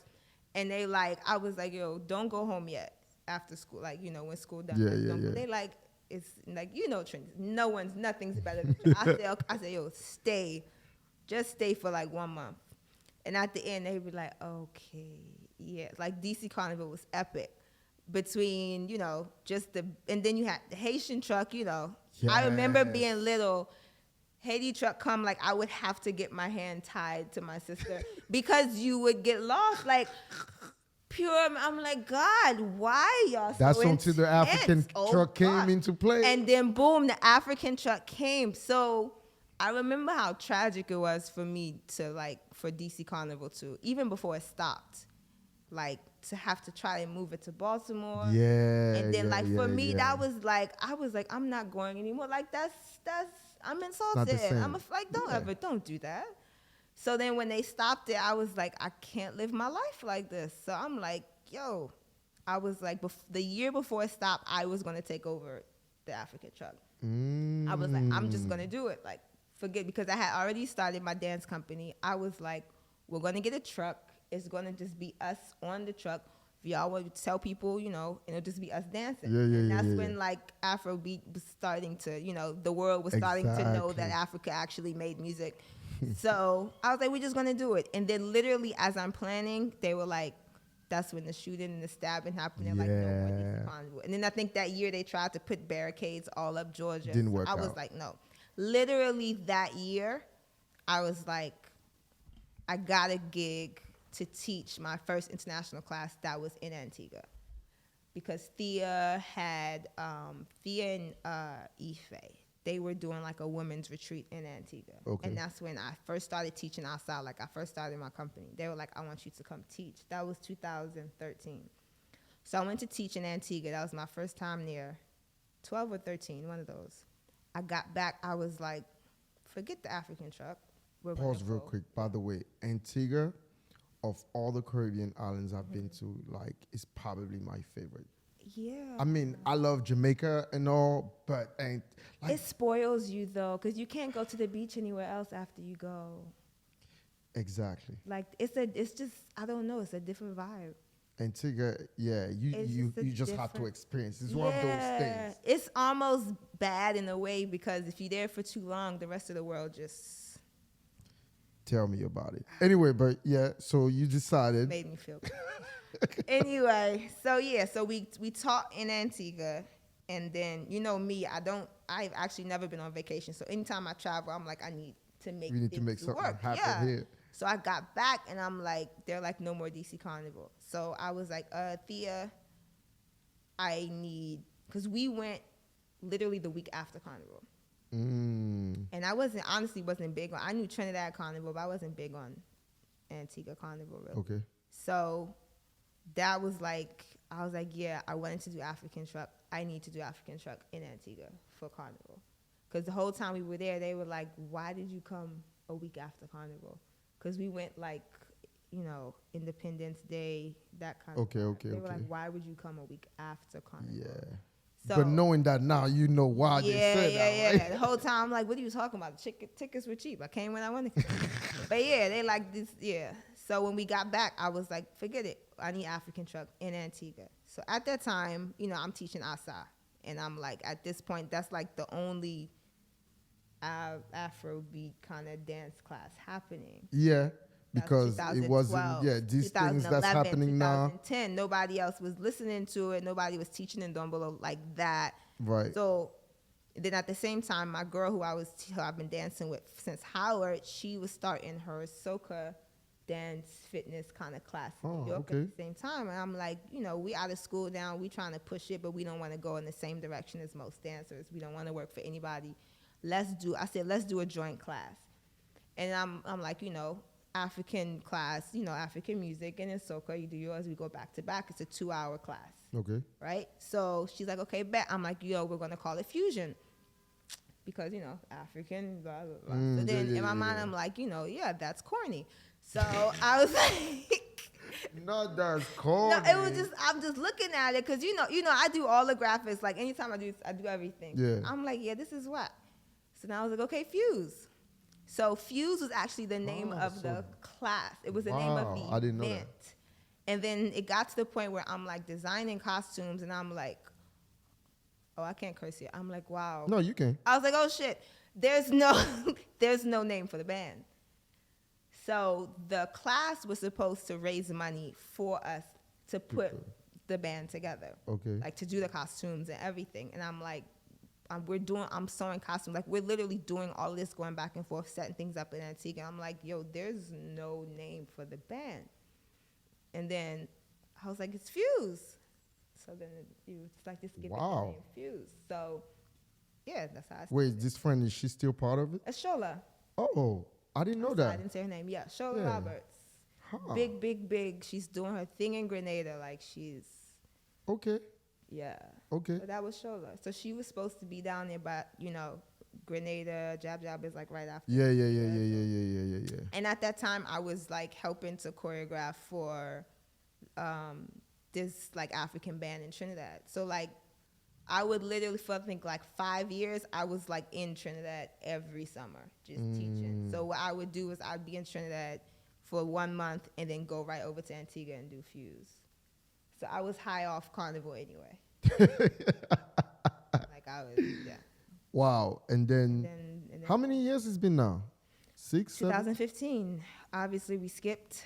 B: and they I was like, yo, don't go home yet after school. Like when school done.
A: Yeah,
B: like,
A: yeah,
B: don't go.
A: yeah.
B: They like it's like Trinis. Nothing's better than I said, yo, just stay for like 1 month. And at the end, they'd be like, okay, yeah. Like DC Carnival was epic. Between, just and then you had the Haitian truck, I remember
A: Yes.
B: being little, Haiti truck come, like I would have to get my hand tied to my sister because you would get lost. Like, I'm like, God, why y'all so
A: That's until the
B: intense?
A: African
B: Oh,
A: truck came
B: God.
A: into play.
B: And then boom, the African truck came. So I remember how tragic it was for me for DC Carnival to, even before it stopped, to have to try and move it to Baltimore.
A: Yeah.
B: And then for me,
A: yeah.
B: that was I was like, I'm not going anymore. Like I'm
A: Not the
B: insulted.
A: same.
B: I'm don't do that. So then when they stopped it, I was like, I can't live my life like this. So I'm like, yo, I was like, the year before it stopped, I was going to take over the African truck. I was like, I'm just going to do it. Like, forget, because I had already started my dance company. I was like, we're going to get a truck. It's going to just be us on the truck. If y'all want to tell people, it'll just be us dancing.
A: Yeah,
B: and that's
A: yeah.
B: when Afro beat was starting to, the world was starting to know that
A: Exactly.
B: Africa actually made music. So I was like, we're just going to do it. And then literally as I'm planning, they were like, that's when the shooting and the stabbing happened. They're like, no more DC Carnival. And then I think that year they tried to put barricades all up Georgia.
A: Didn't work
B: I was
A: out.
B: like, no. Literally that year, I was like, I got a gig to teach my first international class that was in Antigua. Because Thea and Ife, they were doing like a women's retreat in Antigua.
A: Okay.
B: And that's when I first started teaching outside. Like I first started my company. They were like, I want you to come teach. That was 2013. So I went to teach in Antigua. That was my first time there. 12 or 13, one of those. I got back, I was like forget the African truck. We're gonna
A: Pause real
B: go.
A: quick. By the way, Antigua, of all the Caribbean islands I've been to, like, is probably my favorite.
B: Yeah.
A: I mean, I love Jamaica and all, but ain't like
B: It spoils you though, because you can't go to the beach anywhere else after you go.
A: exactly.
B: Like it's just I don't know. It's a different vibe.
A: Antigua, yeah,
B: It's
A: you
B: a
A: just have to
B: different-
A: experience. It's one of those things.
B: It's almost bad in a way because if you're there for too long, the rest of the world just
A: Tell me about it. Anyway, but yeah, so you decided.
B: made me feel good. Anyway, so we taught in Antigua, and then you know me, I've actually never been on vacation. So anytime I travel, I'm like I need to make
A: We need to
B: things
A: make something
B: work.
A: happen
B: Yeah.
A: here.
B: So I got back and I'm like, they're like, no more DC Carnival. So I was like, Thea, I need, because we went literally the week after Carnival. And I honestly wasn't big on, I knew Trinidad Carnival, but I wasn't big on Antigua Carnival really.
A: Okay.
B: So that was like, I was like, yeah, I wanted to do African truck. I need to do African truck in Antigua for Carnival. Because the whole time we were there, they were like, why did you come a week after Carnival? Because we went like, you know, Independence Day, that kind
A: Okay,
B: of
A: okay,
B: They were
A: okay.
B: like, why would you come a week after Carnival?
A: Yeah.
B: So,
A: But knowing that now, you know why they said that, right?
B: The whole time, I'm like, what are you talking about? Tickets were cheap. I came when I wanted to. But yeah, they like this, yeah. So when we got back, I was like, forget it. I need African truck in Antigua. So at that time, you know, I'm teaching Asa. And I'm like, at this point, that's like the only Afrobeat kind of dance class happening.
A: Yeah,
B: That's
A: because it wasn't,
B: 2012,
A: yeah, these things that's
B: 2011,
A: happening now.
B: 2010, nobody else was listening to it. Nobody was teaching in Dombolo like that.
A: Right.
B: So then at the same time, my girl who I've been dancing with since Howard, she was starting her soca dance fitness kind of class in
A: Oh,
B: New York
A: okay.
B: at the same time. And I'm like, you know, we out of school now. We trying to push it, but we don't want to go in the same direction as most dancers. We don't want to work for anybody. Let's do a joint class. And I'm like, you know, African class, you know, African music, and in soca, you do yours, we go back to back. It's a 2-hour class.
A: Okay.
B: Right? So she's like, okay, bet. I'm like, yo, we're going to call it fusion. Because, you know, African, blah, blah, blah. So then in my mind, I'm like, you know, yeah, that's corny. So I was like,
A: Not that's cold.
B: no, it was just, I'm just looking at it because, you know, I do all the graphics. Like anytime I do everything.
A: Yeah.
B: I'm like, yeah, this is what. So now I was like, okay, Fuse. So Fuse was actually the name of the class. It was the name of the
A: I didn't know
B: event.
A: that.
B: And then it got to the point where I'm like designing costumes and I'm like, oh, I can't curse here. I'm like, wow.
A: No, you can.
B: I was like, oh shit, there's no name for the band. So the class was supposed to raise money for us to put the band together.
A: Okay.
B: Like to do the costumes and everything. And I'm like, I'm sewing costumes. Like we're literally doing all of this, going back and forth, setting things up in Antigua. I'm like, yo, there's no name for the band. And then I was like, it's Fuse. So then it's like just give it the name Fuse. So yeah, that's how I started.
A: Wait, this friend, is she still part of it?
B: It's Shola.
A: Oh, I didn't know
B: I
A: that.
B: didn't say her name. Yeah, Shola
A: Yeah.
B: Roberts.
A: Huh.
B: Big. She's doing her thing in Grenada. Like she's,
A: Okay.
B: yeah.
A: Okay.
B: So that was Shola. So she was supposed to be down there, but you know, Grenada, Jab is like right after.
A: Yeah.
B: And at that time, I was like helping to choreograph for this like African band in Trinidad. So like, I would literally for I think like 5 years, I was like in Trinidad every summer just teaching. So what I would do is I'd be in Trinidad for 1 month and then go right over to Antigua and do Fuse. So I was high off Carnival anyway. Like I was, yeah.
A: Wow. And then how many years it's been now? 6, 7?
B: 2015. Obviously, we skipped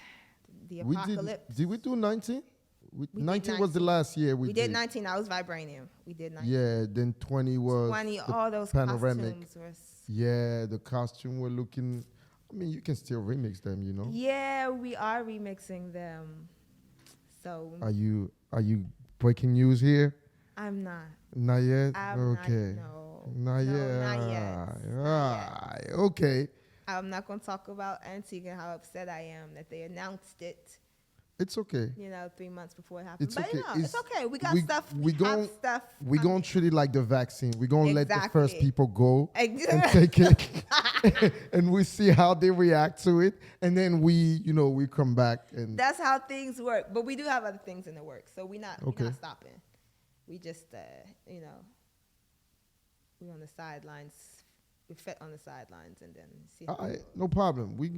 B: the
A: We
B: apocalypse.
A: did we do 19?
B: We did
A: 19 was the last year we
B: did 19. I was Vibranium. We did 19.
A: Yeah, then 20 was
B: 20.
A: the
B: All those
A: panoramic.
B: costumes were.
A: Yeah, the costume were looking. I mean, you can still remix them, you know.
B: Yeah, we are remixing them. So
A: Are you breaking news here?
B: I'm not.
A: Not yet.
B: I'm
A: okay.
B: Not
A: yet.
B: not yet.
A: Right. Okay.
B: I'm not going to talk about Antigua and how upset I am that they announced it
A: It's okay.
B: 3 months before it happened.
A: It's
B: But
A: okay.
B: it's okay. We got
A: we,
B: stuff.
A: We
B: have
A: gon'
B: stuff.
A: we gonna treat it like the vaccine. We gonna let the first
B: Exactly.
A: people go and
B: Exactly.
A: take it, and we see how they react to it, and then we come back and
B: That's how things work. But we do have other things in the works, so we're not stopping. We just we're on the sidelines. We fit on the sidelines and then see.
A: All right, no problem. We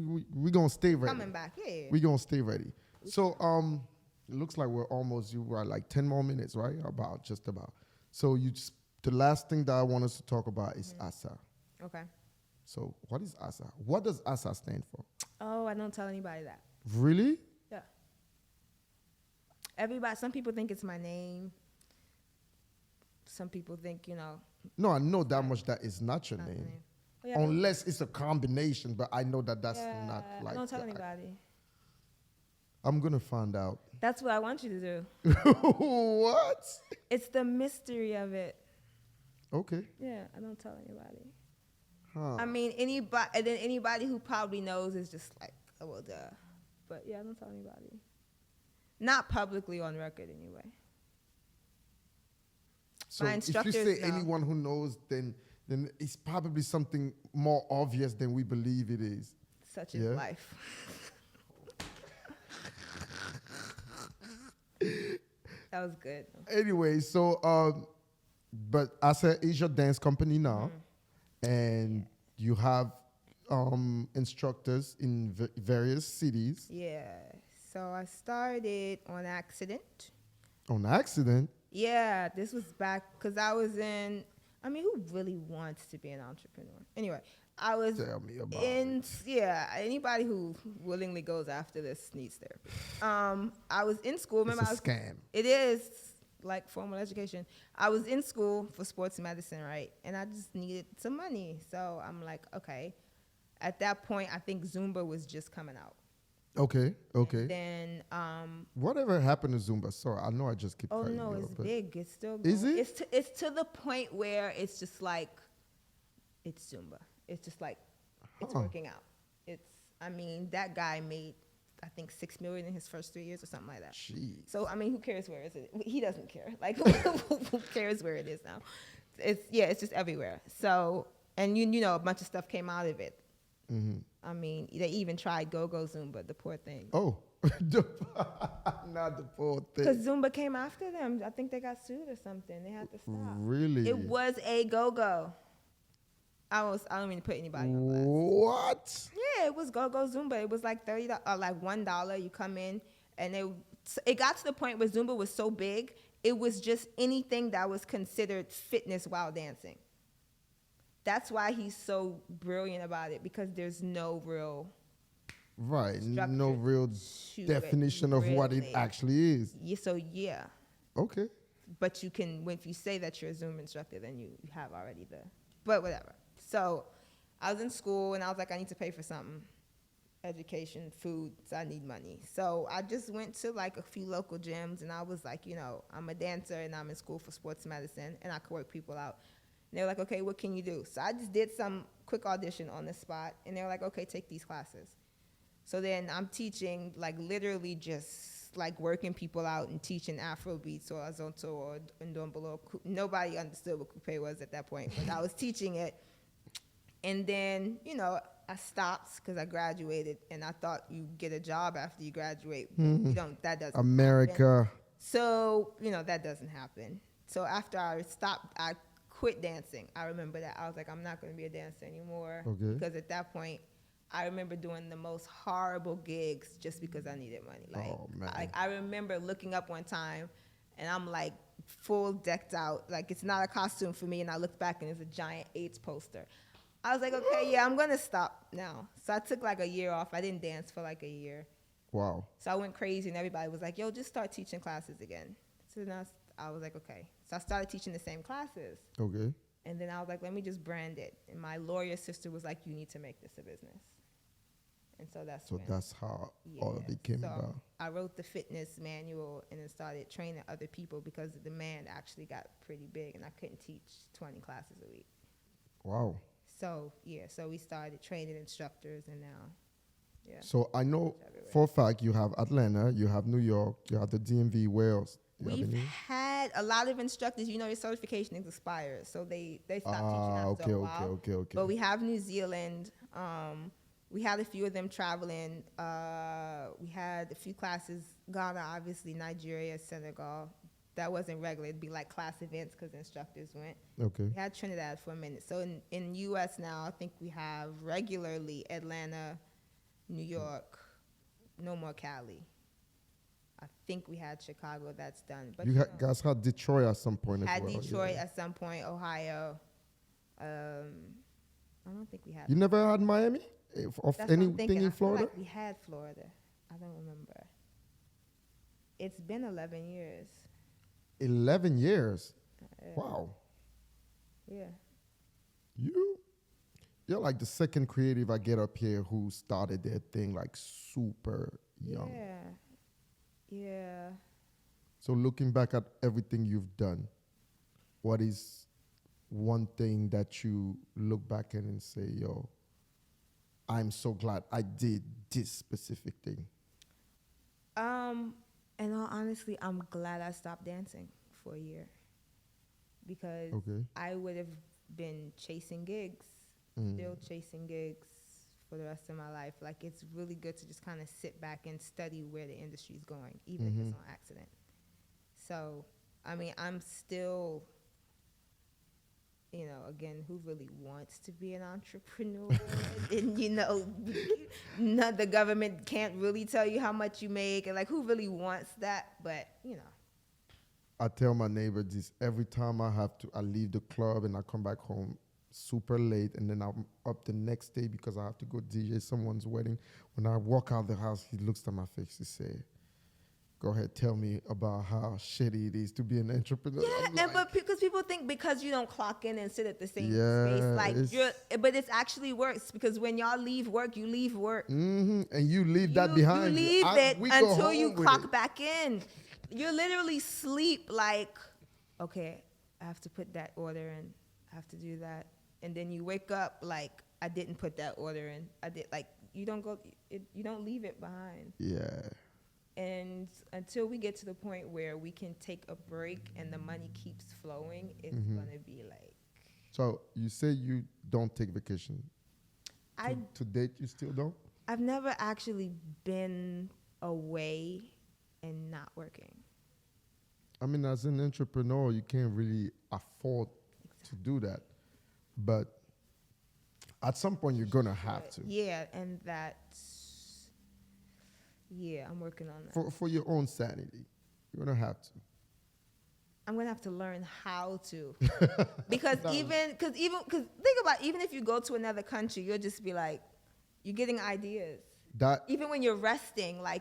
A: gonna stay ready.
B: Coming back, yeah.
A: We gonna stay ready. So it looks like you were like 10 more minutes, right? Just about. So the last thing that I want us to talk about is ASA.
B: Okay.
A: So what is ASA? What does ASA stand for?
B: Oh, I don't tell anybody that.
A: Really?
B: Yeah. Some people think it's my name. Some people think,
A: No, I know that much that is not your name.
B: Oh, yeah.
A: Unless it's a combination, but I know that that's not like
B: I don't tell
A: that.
B: anybody.
A: I'm going to find out.
B: That's what I want you to do.
A: What?
B: It's the mystery of it.
A: Okay.
B: Yeah, I don't tell anybody.
A: Huh.
B: I mean, anybody who probably knows is just like, oh, well, duh. But yeah, I don't tell anybody. Not publicly on record, anyway.
A: So
B: My
A: if you
B: instructors
A: say
B: know.
A: anyone who knows, then it's probably something more obvious than we believe it is.
B: Such is life. That was good.
A: Anyway, so but ASA is your dance company now, and you have instructors in various cities.
B: Yeah. So I started on accident.
A: On accident?
B: Yeah, this was back because I was who really wants to be an entrepreneur? Anyway, I was
A: Tell me about it.
B: Yeah, anybody who willingly goes after this needs therapy. I was in school. Remember,
A: It's a scam.
B: It is like formal education. I was in school for sports medicine, right? And I just needed some money. So I'm like, okay. At that point, I think Zumba was just coming out.
A: Okay.
B: And then
A: Whatever happened to Zumba? Sorry, I know I just keep.
B: oh
A: cutting
B: no,
A: you
B: it's
A: off, but
B: big. It's still going.
A: Is it?
B: It's to the point where it's just like it's Zumba. It's just like it's working out. That guy made I think $6 million in his first 3 years or something like that.
A: Jeez.
B: So who cares where is it? He doesn't care. Like who cares where it is now? It's just everywhere. So and a bunch of stuff came out of it.
A: Mm-hmm.
B: They even tried Go-Go Zumba, the poor thing.
A: Oh, not the poor thing.
B: Because Zumba came after them. I think they got sued or something. They had to stop.
A: Really?
B: It was a go-go. I don't mean to put anybody on blast.
A: What?
B: Yeah, it was go-go Zumba. It was like $30, like $1. You come in, and it got to the point where Zumba was so big, it was just anything that was considered fitness while dancing. That's why he's so brilliant about it, because there's no real
A: no real definition of what it actually is.
B: Yeah.
A: Okay.
B: But you can, if you say that you're a Zumba instructor, then you have already but whatever. So I was in school, and I was like, I need to pay for something. Education, food, so I need money. So I just went to like a few local gyms, and I was like, I'm a dancer, and I'm in school for sports medicine, and I could work people out. And they were like, okay, what can you do? So I just did some quick audition on the spot, and they were like, okay, take these classes. So then I'm teaching, like literally just like working people out and teaching Afro beats or Azonto or Ndombolo. Nobody understood what coupe was at that point, but I was teaching it. And then, I stopped because I graduated, and I thought you get a job after you graduate. You don't, that doesn't
A: America.
B: happen. So, that doesn't happen. So after I stopped, I quit dancing. I remember that. I was like, I'm not going to be a dancer anymore.
A: Okay.
B: Because at that point, I remember doing the most horrible gigs just because I needed money.
A: Oh, man.
B: I remember looking up one time, and I'm like full decked out. Like, it's not a costume for me, and I looked back, and it's a giant AIDS poster. I was like, okay, yeah, I'm going to stop now. So I took like a year off. I didn't dance for like a year.
A: Wow.
B: So I went crazy, and everybody was like, yo, just start teaching classes again. So then I was like, okay. So I started teaching the same classes.
A: Okay.
B: And then I was like, let me just brand it. And my lawyer sister was like, you need to make this a business. And so that's
A: how all of it came about.
B: I wrote the fitness manual and then started training other people, because the demand actually got pretty big, and I couldn't teach 20 classes a week.
A: Wow.
B: So, so we started training instructors, and now Yeah.
A: So I know
B: Everywhere.
A: for a fact you have Atlanta, you have New York, you have the DMV. Where else? You have
B: We've
A: any?
B: had a lot of instructors, your certification is expired, so they stop teaching
A: Ah,
B: after
A: okay,
B: a
A: okay,
B: while.
A: okay, okay.
B: But we have New Zealand. We had a few of them traveling. We had a few classes, Ghana, obviously, Nigeria, Senegal. That wasn't regular. It'd be like class events because instructors went.
A: Okay.
B: We had Trinidad for a minute. So in U.S. now, I think we have regularly Atlanta, New York, no more Cali. I think we had Chicago. That's done. But
A: Guys had Detroit at some point as
B: had
A: well.
B: Detroit
A: yeah.
B: at some point, Ohio. I don't think we had.
A: You never had Miami? Of
B: That's what I'm
A: anything
B: thinking.
A: in
B: I feel
A: Florida?
B: like we had Florida. I don't remember. It's been 11 years.
A: 11 years. Wow.
B: Yeah.
A: You're like the second creative I get up here who started their thing like super young.
B: Yeah.
A: So looking back at everything you've done, what is one thing that you look back at and say, yo, I'm so glad I did this specific thing?
B: In all honesty, I'm glad I stopped dancing for a year because I would have been chasing gigs, still chasing gigs for the rest of my life. Like, it's really good to just kind of sit back and study where the industry's going, even if it's on accident. So, I mean, I'm still, again, who really wants to be an entrepreneur? And, the government can't really tell you how much you make. And, like, who really wants that? But,
A: I tell my neighbor this every time I leave the club and I come back home super late, and then I'm up the next day because I have to go DJ someone's wedding. When I walk out the house, he looks at my face, he say, go ahead, tell me about how shitty it is to be an entrepreneur.
B: Yeah, but because people think because you don't clock in and sit at the same space, but it's actually worse because when y'all leave work, you leave work.
A: And you leave that behind.
B: You leave it until you clock back in. You literally sleep like, okay, I have to put that order in. I have to do that. And then you wake up like, I didn't put that order in. I did, like, you don't leave it behind.
A: Yeah.
B: And until we get to the point where we can take a break and the money keeps flowing, it's going to be like.
A: So you say you don't take vacation. To date, you still don't?
B: I've never actually been away and not working.
A: I mean, as an entrepreneur, you can't really afford to do that. But at some point, you're going to have to.
B: Yeah, and I'm working on that.
A: For your own sanity, you're going to have to.
B: I'm going to have to learn how to. Because think about, even if you go to another country, you'll just be like, you're getting ideas. Even when you're resting, like,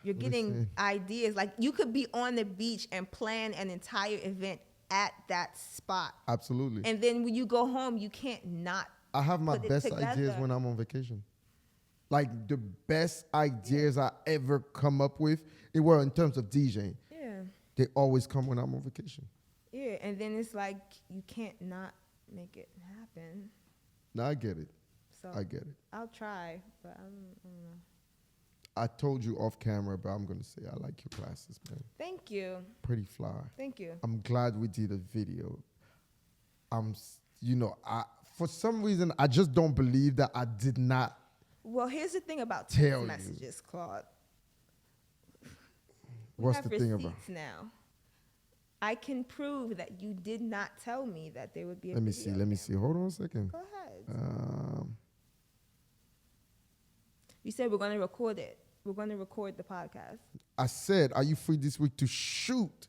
B: you're getting ideas. Like, you could be on the beach and plan an entire event at that spot.
A: Absolutely.
B: And then when you go home, you can't not.
A: I have my best ideas when I'm on vacation. Like, the best ideas I ever come up with, it were in terms of DJing.
B: Yeah.
A: They always come when I'm on vacation.
B: Yeah, and then it's like you can't not make it happen.
A: No, I get it.
B: So
A: I get it.
B: I'll try, but I don't know.
A: I told you off camera, but I'm going to say I like your classes, man.
B: Thank you.
A: Pretty fly.
B: Thank you.
A: I'm glad we did a video. For some reason, I just don't believe that I did not.
B: Well, here's the thing about
A: text
B: messages, Claude.
A: What's the thing about?
B: Now, I can prove that you did not tell me that there would be a
A: Let me see. Hold on a second.
B: Go ahead. You said we're going to record it. We're going to record the podcast.
A: I said, are you free this week to shoot?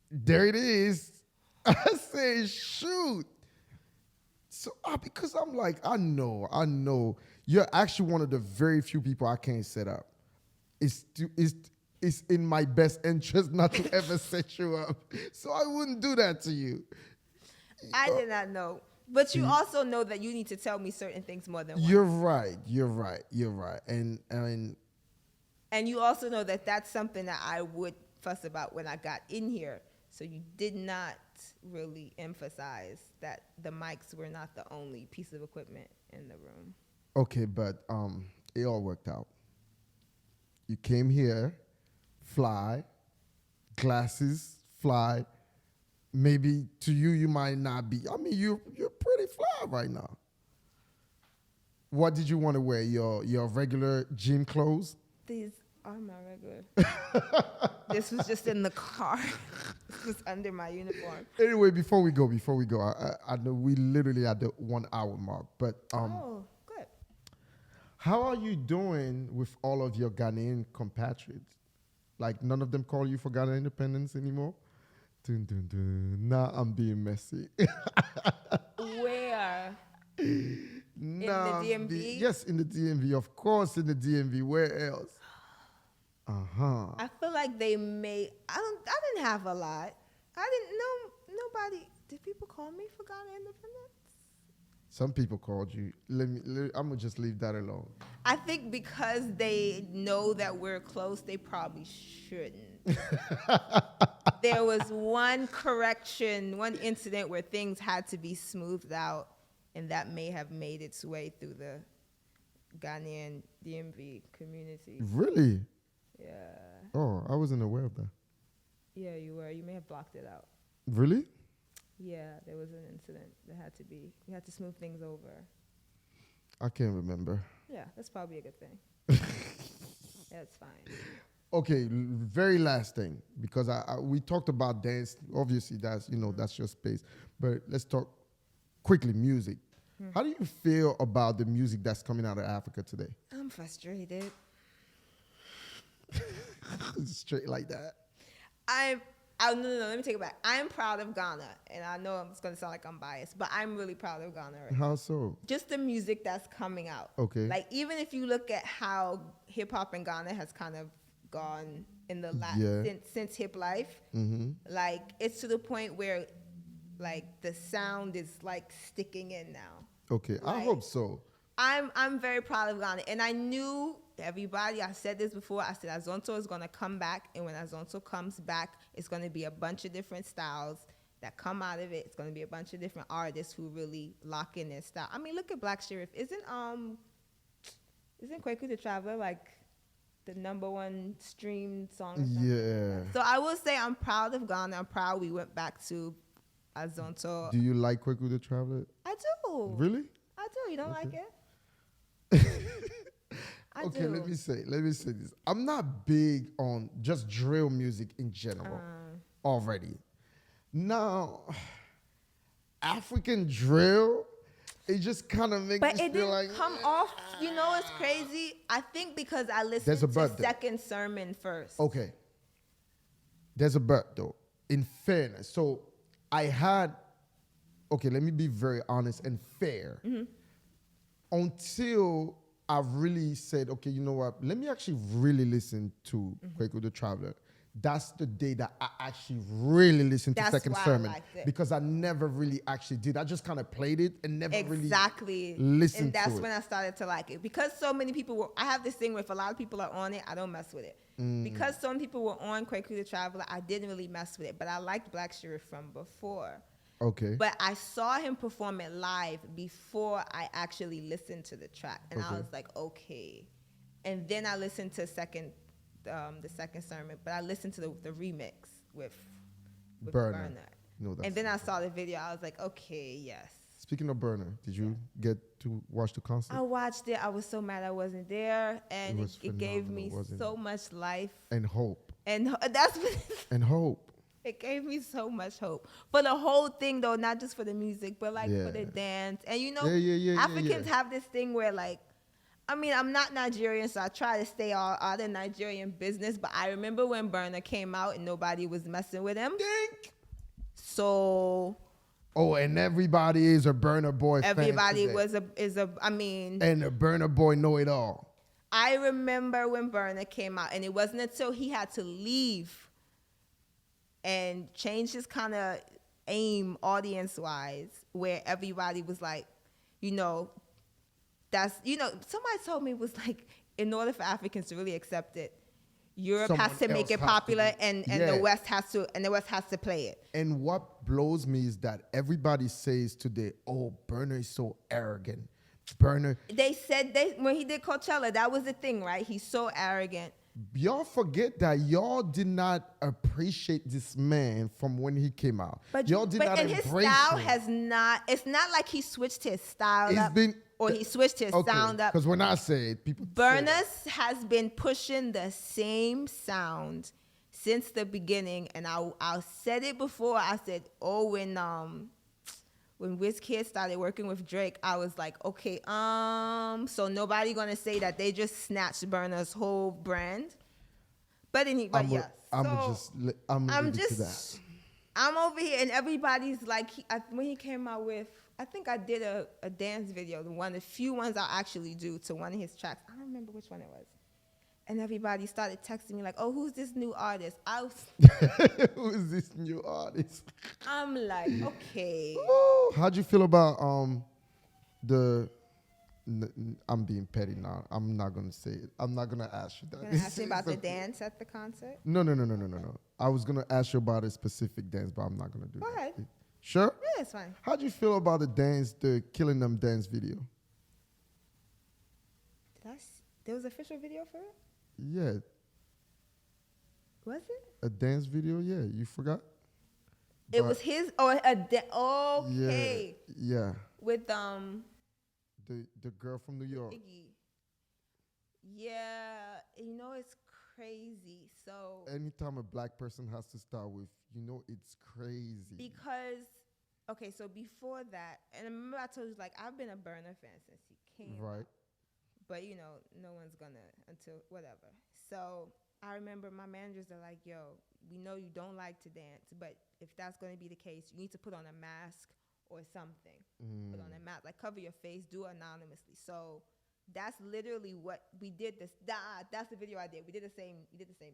A: There it is. I say shoot. So because I'm like, I know. You're actually one of the very few people I can't set up. It's in my best interest not to ever set you up. So I wouldn't do that to you.
B: I did not know. But you also know that you need to tell me certain things more than once.
A: You're right. And
B: you also know that that's something that I would fuss about when I got in here. So you did not really emphasize that the mics were not the only piece of equipment in the room.
A: Okay, but It all worked out. You came here, fly, glasses, fly. Maybe to you, you might not be. I mean, you're pretty fly right now. What did you want to wear? Your regular gym clothes?
B: These are my regular. This was just in the car. This was under my uniform.
A: Anyway, before we go, I know we literally at the 1 hour mark, but
B: Oh, good.
A: how are you doing with all of your Ghanaian compatriots? Like none of them call you for Ghana independence anymore? Dun, dun, dun. Nah, I'm being messy.
B: Where?
A: Nah,
B: the DMV?
A: yes, in the DMV. Of course, in the DMV. Where else?
B: I feel like they may. I didn't have a lot. I didn't know nobody. Did people call me for Ghana independence?
A: Some people called you. I'm gonna just leave that alone.
B: I think because they know that we're close, they probably shouldn't. There was one correction, one incident where things had to be smoothed out, and that may have made its way through the Ghanaian DMV community.
A: Really?
B: Yeah.
A: Oh, I wasn't aware of that.
B: Yeah, you were. You may have blocked it out.
A: Really?
B: Yeah, there was an incident that had to be. We had to smooth things over.
A: I can't remember.
B: Yeah, that's probably a good thing. That's fine.
A: Okay, very last thing, because we talked about dance. Obviously, that's that's your space. But let's talk quickly music. How do you feel about the music that's coming out of Africa today?
B: I'm frustrated.
A: Straight like that.
B: No, let me take it back. I'm proud of Ghana, and I know it's going to sound like I'm biased, but I'm really proud of Ghana right now.
A: How so?
B: Just the music that's coming out.
A: Okay.
B: Like, even if you look at how hip-hop in Ghana has kind of gone in the last, since hip life, like, it's to the point where, like, the sound is, like, sticking in now.
A: Okay, I hope so.
B: I'm very proud of Ghana, and I knew everybody. I said this before. I said Azonto is gonna come back, and when Azonto comes back, it's gonna be a bunch of different styles that come out of it. It's gonna be a bunch of different artists who really lock in their style. I mean, look at Black Sheriff. Isn't Kwaku the Traveler like the #1 streamed song?
A: Yeah.
B: So I will say I'm proud of Ghana. I'm proud we went back to Azonto.
A: Do you like Kwaku the Traveler?
B: I do.
A: Really?
B: I do. You don't like it?
A: Okay, let me say this. I'm not big on just drill music in general already. Now, African drill, it just kind of makes me feel like...
B: But it didn't come off. You know, it's crazy. I think because I listened to Second Sermon first.
A: Okay. There's a but, though. In fairness. So, I had... Okay, let me be very honest and fair. Until I really said, okay, you know what? Let me actually really listen to Kwaku the Traveler. That's the day that I actually really listened to Second Sermon. Because I never really actually did. I just kind of played it and never really listened to it.
B: And that's when I started to like it. Because so many people were, I have this thing where if a lot of people are on it, I don't mess with it. Because some people were on Kwaku the Traveler, I didn't really mess with it. But I liked Black Sheriff from before.
A: Okay.
B: But I saw him perform it live before I actually listened to the track. And I was like, okay. And then I listened to the second sermon, but I listened to the remix with Burner.
A: No,
B: and then I saw the video. I was like, okay, yes.
A: Speaking of Burner, did you get to watch the concert?
B: I watched it. I was so mad I wasn't there. And it gave me so much life.
A: And hope.
B: And that's what
A: and hope.
B: It gave me so much hope for the whole thing, though, not just for the music, but like for the dance. And you know, Africans have this thing where, like, I mean, I'm not Nigerian, so I try to stay out of Nigerian business. But I remember when Burner came out and nobody was messing with him. So.
A: Oh, and everybody is a Burner Boy fan.
B: Everybody I mean.
A: And a Burner Boy know it all.
B: I remember when Burner came out, and it wasn't until he had to leave and change his kind of aim audience-wise, where everybody was like, you know, somebody told me it was like, in order for Africans to really accept it, Europe has to make it popular, and the West has to play it.
A: And what blows me is that everybody says today, oh, Burner is so arrogant. Burner.
B: They said when he did Coachella, that was the thing, right? He's so arrogant.
A: Y'all forget that y'all did not appreciate this man from when he came out. Y'all did not
B: and
A: embrace
B: his style
A: him.
B: has not. It's not like he switched his style
A: It's
B: up,
A: been
B: or he switched his sound up.
A: Because when I say it, people say
B: Burners has been pushing the same sound since the beginning, and I said it before. I said, oh, when Wizkid started working with Drake, I was like, okay, so nobody gonna say that they just snatched Burner's whole brand. But yes.
A: I'm
B: I'm
A: just to that.
B: just, I'm over here, and everybody's like, when he came out with, I think I did a dance video, one of the few ones I'll actually do to one of his tracks. I don't remember which one it was. And everybody started texting me like, oh, who's this new artist?
A: Who's this new artist?
B: I'm like, okay.
A: How'd you feel about I'm being petty now. I'm not gonna say it. I'm not gonna ask you that.
B: You're gonna ask me about the dance at the concert?
A: No. I was gonna ask you about a specific dance, but I'm not gonna do
B: Go
A: that.
B: ahead.
A: Sure?
B: Yeah, it's fine.
A: How'd you feel about the Killing Them dance video?
B: There was an official video for it?
A: Yeah,
B: Was it?
A: a dance video. Yeah, you forgot?
B: It was his okay.
A: Yeah.
B: With
A: The girl from New York.
B: Iggy. Yeah, it's crazy. So
A: Anytime a black person has to start with, it's crazy.
B: because so before that, and I remember I told you like I've been a Burner fan since he came.
A: Right.
B: But no one's gonna until whatever. So I remember my managers are like, yo, we know you don't like to dance, but if that's gonna be the case, you need to put on a mask or something. Put on a mask, like cover your face, do it anonymously. So that's literally what we did. That's the video I did. We did the same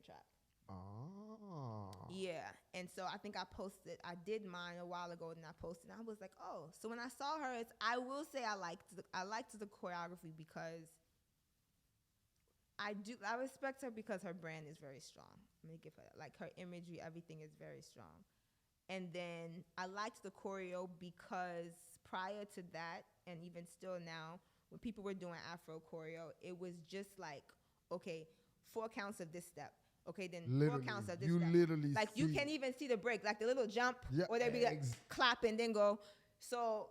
B: track.
A: Oh.
B: Yeah, and so I think I did mine a while ago, and I posted, and I was like, oh. So when I saw hers, I will say I liked the choreography because I respect her because her brand is very strong. I'm gonna give her that. Like her imagery, everything is very strong. And then I liked the choreo because prior to that, and even still now, when people were doing Afro choreo, it was just like, okay, 4 counts of this step. Okay, then
A: literally,
B: 4 counts of this
A: you
B: step.
A: literally
B: like you can't even see the break, like the little jump, or they'd be like clap and then go. So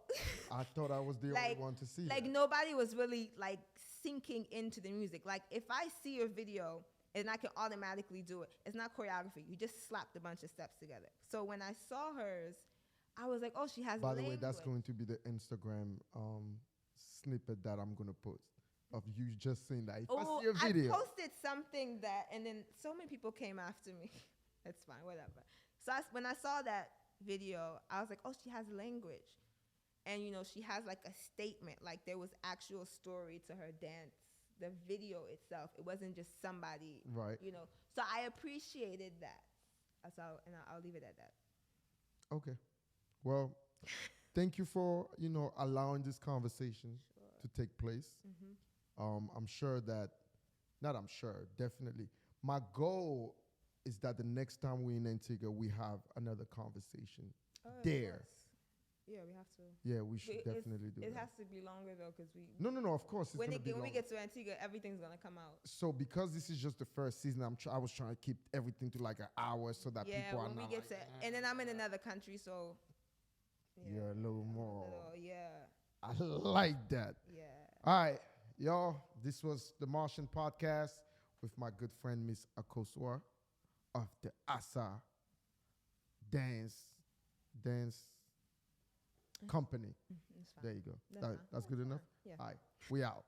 A: I thought I was the only one to see
B: like
A: that.
B: Nobody was really like sinking into the music. Like if I see a video and I can automatically do it, it's not choreography. You just slapped a bunch of steps together. So when I saw hers, I was like, oh, she has
A: By
B: language.
A: the way, that's going to be the Instagram snippet that I'm going to post of you just saying that. If I see a video.
B: I posted something and then so many people came after me. That's fine, whatever. So when I saw that video, I was like, oh, she has language. And, she has like a statement, like there was actual story to her dance, the video itself. It wasn't just somebody,
A: right.
B: So I appreciated that. So, and I'll leave it at that.
A: Okay. Well, thank you for, allowing this conversation to take place.
B: Mm-hmm.
A: Definitely. My goal is that the next time we're in Antigua, we have another conversation there.
B: Yeah, we have to.
A: Yeah, we should definitely do that.
B: It has to be longer though, because we.
A: No, of course.
B: When we get to Antigua, everything's gonna come out.
A: So because this is just the first season, I was trying to keep everything to like an hour so that people are not.
B: Yeah, when we get to, and then I'm in another country, so.
A: Yeah, a little more.
B: Yeah.
A: I like that.
B: Yeah.
A: All right, y'all. This was the Martian podcast with my good friend Miss Akosua of the Asa Dance Company. There you go. That's good enough?
B: Yeah.
A: All right, we out.